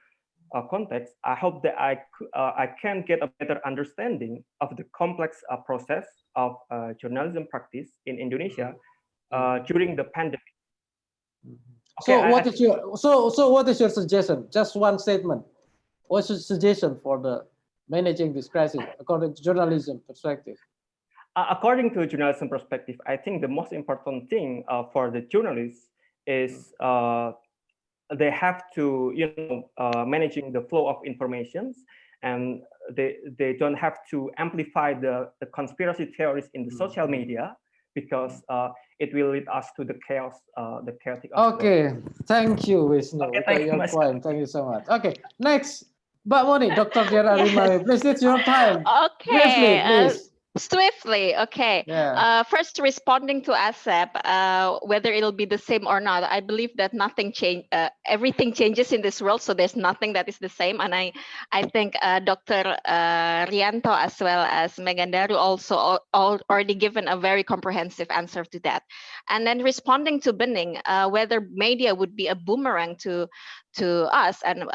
context, I hope that I can get a better understanding of the complex process of journalism practice in Indonesia during the pandemic. Okay, So what is your what is your suggestion? Just one statement. What's your suggestion for the managing this crisis according to journalism perspective? According to journalism perspective, I think the most important thing for the journalists is they have to, managing the flow of informations, and they don't have to amplify the conspiracy theories in the social media, because it will lead us to the chaos, the chaotic. Okay, thank you, Wisnu. Okay, We got thank you, your Mas. point. Thank you so much. Okay, next, Mbak Moni, Dr. Diara Rimawi, please, it's your time. Briefly, Okay, please. swiftly. Okay. Yeah. First, responding to ASEP, whether it'll be the same or not, I believe that nothing change. Everything changes in this world, so there's nothing that is the same. And I think Dr. Rianto as well as Megandaru also already given a very comprehensive answer to that. And then responding to Bening, whether media would be a boomerang to us, and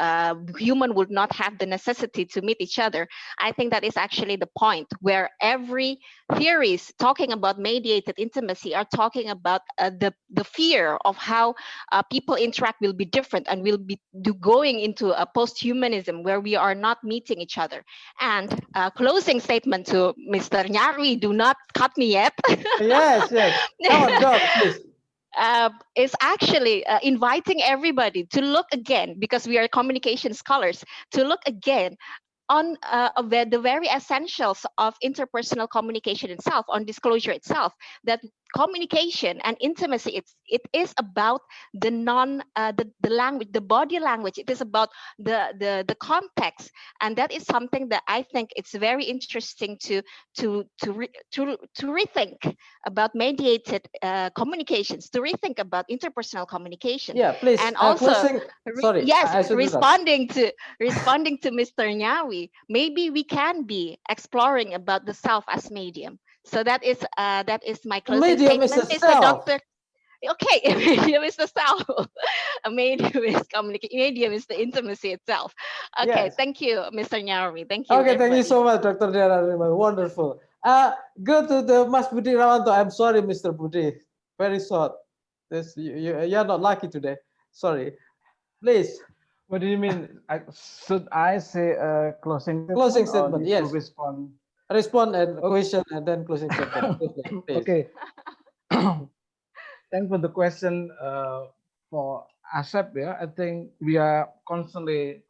human would not have the necessity to meet each other. I think that is actually the point, where every theories talking about mediated intimacy are talking about the fear of how people interact will be different, and will be going into a post-humanism where we are not meeting each other. And closing statement to Mr. Nyarwi, do not cut me yet. Yes, yes. Come on, go, please. Is actually inviting everybody to look again, because we are communication scholars, to look again on the very essentials of interpersonal communication itself, on disclosure itself, that communication and intimacy, it is about the the language, the body language. It is about the context, and that is something that I think it's very interesting to rethink about mediated communications, to rethink about interpersonal communication. Yeah, please. And also, sorry, yes, I should responding to Mr. Nyawi, maybe we can be exploring about the self as medium. So that is my closing medium statement, is a Mr. self. Doctor. Okay, medium is the self. A medium is communication. Medium is the intimacy itself. Okay, Yes. thank you, Mr. Nyawi. Thank you. Okay, thank you everybody. so much, Dr. Diara Rimawi. Wonderful. Go to the Mas Budi Rawanto. I'm sorry, Mr. Budi. Very short. You're not lucky today. Sorry. Please. What do you mean? Should I say a closing statement? Closing or statement, need yes. to respond? Respond and question and then closing statement. Please. Okay. Thanks for the question. For ASEP, yeah, I think we are constantly,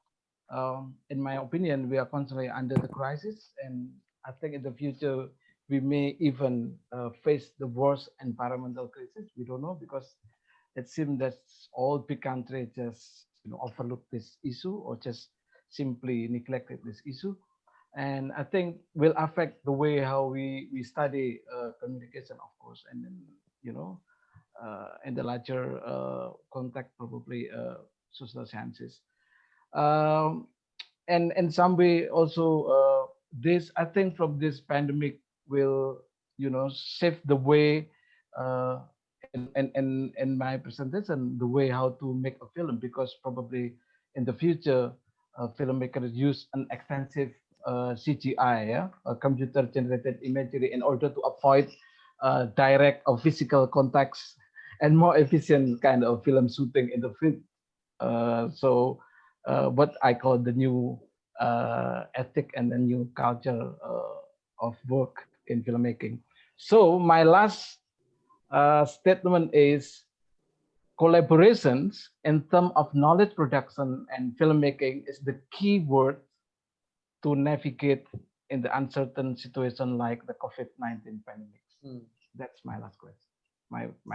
in my opinion, we are constantly under the crisis, and I think in the future we may even face the worst environmental crisis. We don't know, because it seems that all big countries just overlook this issue, or just simply neglected this issue, and I think will affect the way how we study communication, of course, and then in the larger context, probably social sciences. And in some way also, this, I think, from this pandemic will save the way, in my presentation, the way how to make a film, because probably in the future filmmakers use an extensive CGI, yeah, computer generated imagery, in order to avoid direct or physical contacts, and more efficient kind of film shooting in the field. So what I call the new ethic and the new culture of work in filmmaking. So my last statement is, collaborations in terms of knowledge production and filmmaking is the key word to navigate in the uncertain situation like the COVID-19 pandemic. That's my last question.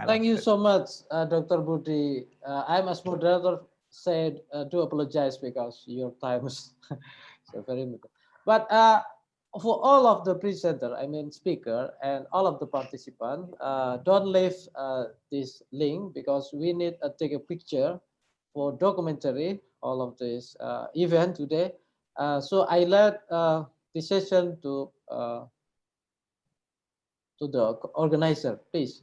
Thank you so much, Dr. Budi. I'm as moderator said do apologize because your time is so very limited. But for all of the presenter, I mean speaker, and all of the participants, don't leave this link because we need to take a picture for documentary all of this event today. So I let this session to the organizer, please.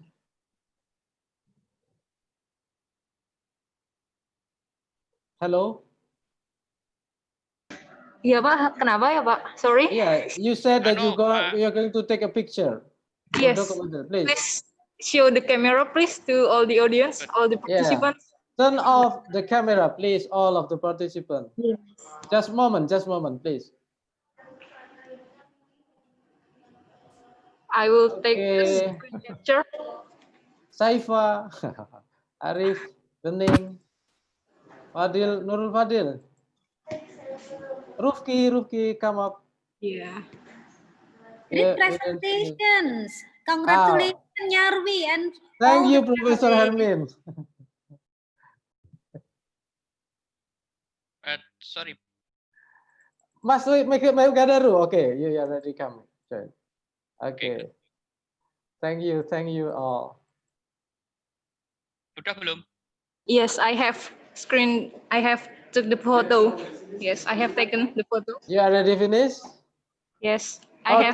Hello. Iya Pak, kenapa ya Pak? Sorry. Yeah, you said that you are going to take a picture. Yes. Documentary, please. Please show the camera, please, to all the audience, all the Yeah. participants. Turn off the camera, please, all of the participants. Yes. Just moment, please. I will take a Okay. screen capture. Saifa, Arif, Bening, Fadil, Nurul Fadil. Rufki, come up. Yeah. Yeah, Great presentations. Congratulations, Yarwi, and thank all you, the Professor panelists. Hermin. Sorry. Mas, make Gadaru. Okay, you are ready. Come. Okay. Thank you all. Udah belum? Yes, I have took the photo. Yes, I have taken the photo. You are ready, finish? Yes, I have.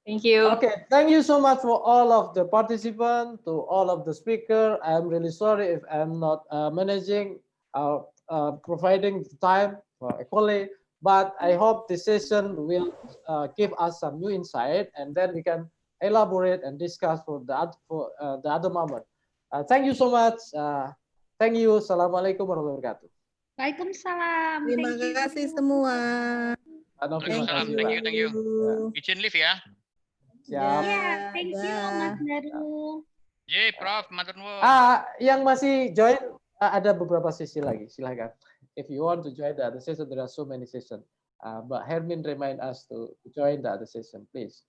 Thank you. Okay, thank you so much for all of the participants, to all of the speakers. I'm really sorry if I'm not managing providing the time equally, but I hope this session will give us some new insight, and then we can elaborate and discuss for the other moment. Thank you so much. Thank you. Assalamualaikum warahmatullahi wabarakatuh. Waalaikumsalam. Terima kasih semua. Waalaikumsalam. Thank you. Izin live ya. Siap. Yeah, thank you, Mas Daru. Ye, Prof. Matur nuwun. Yang masih join ada beberapa sesi lagi. Silahkan. If you want to join the other session, there are so many sessions. But Hermin remind us to join the other session, please.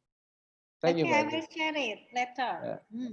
Thank you. Okay, I will share it later. Yeah.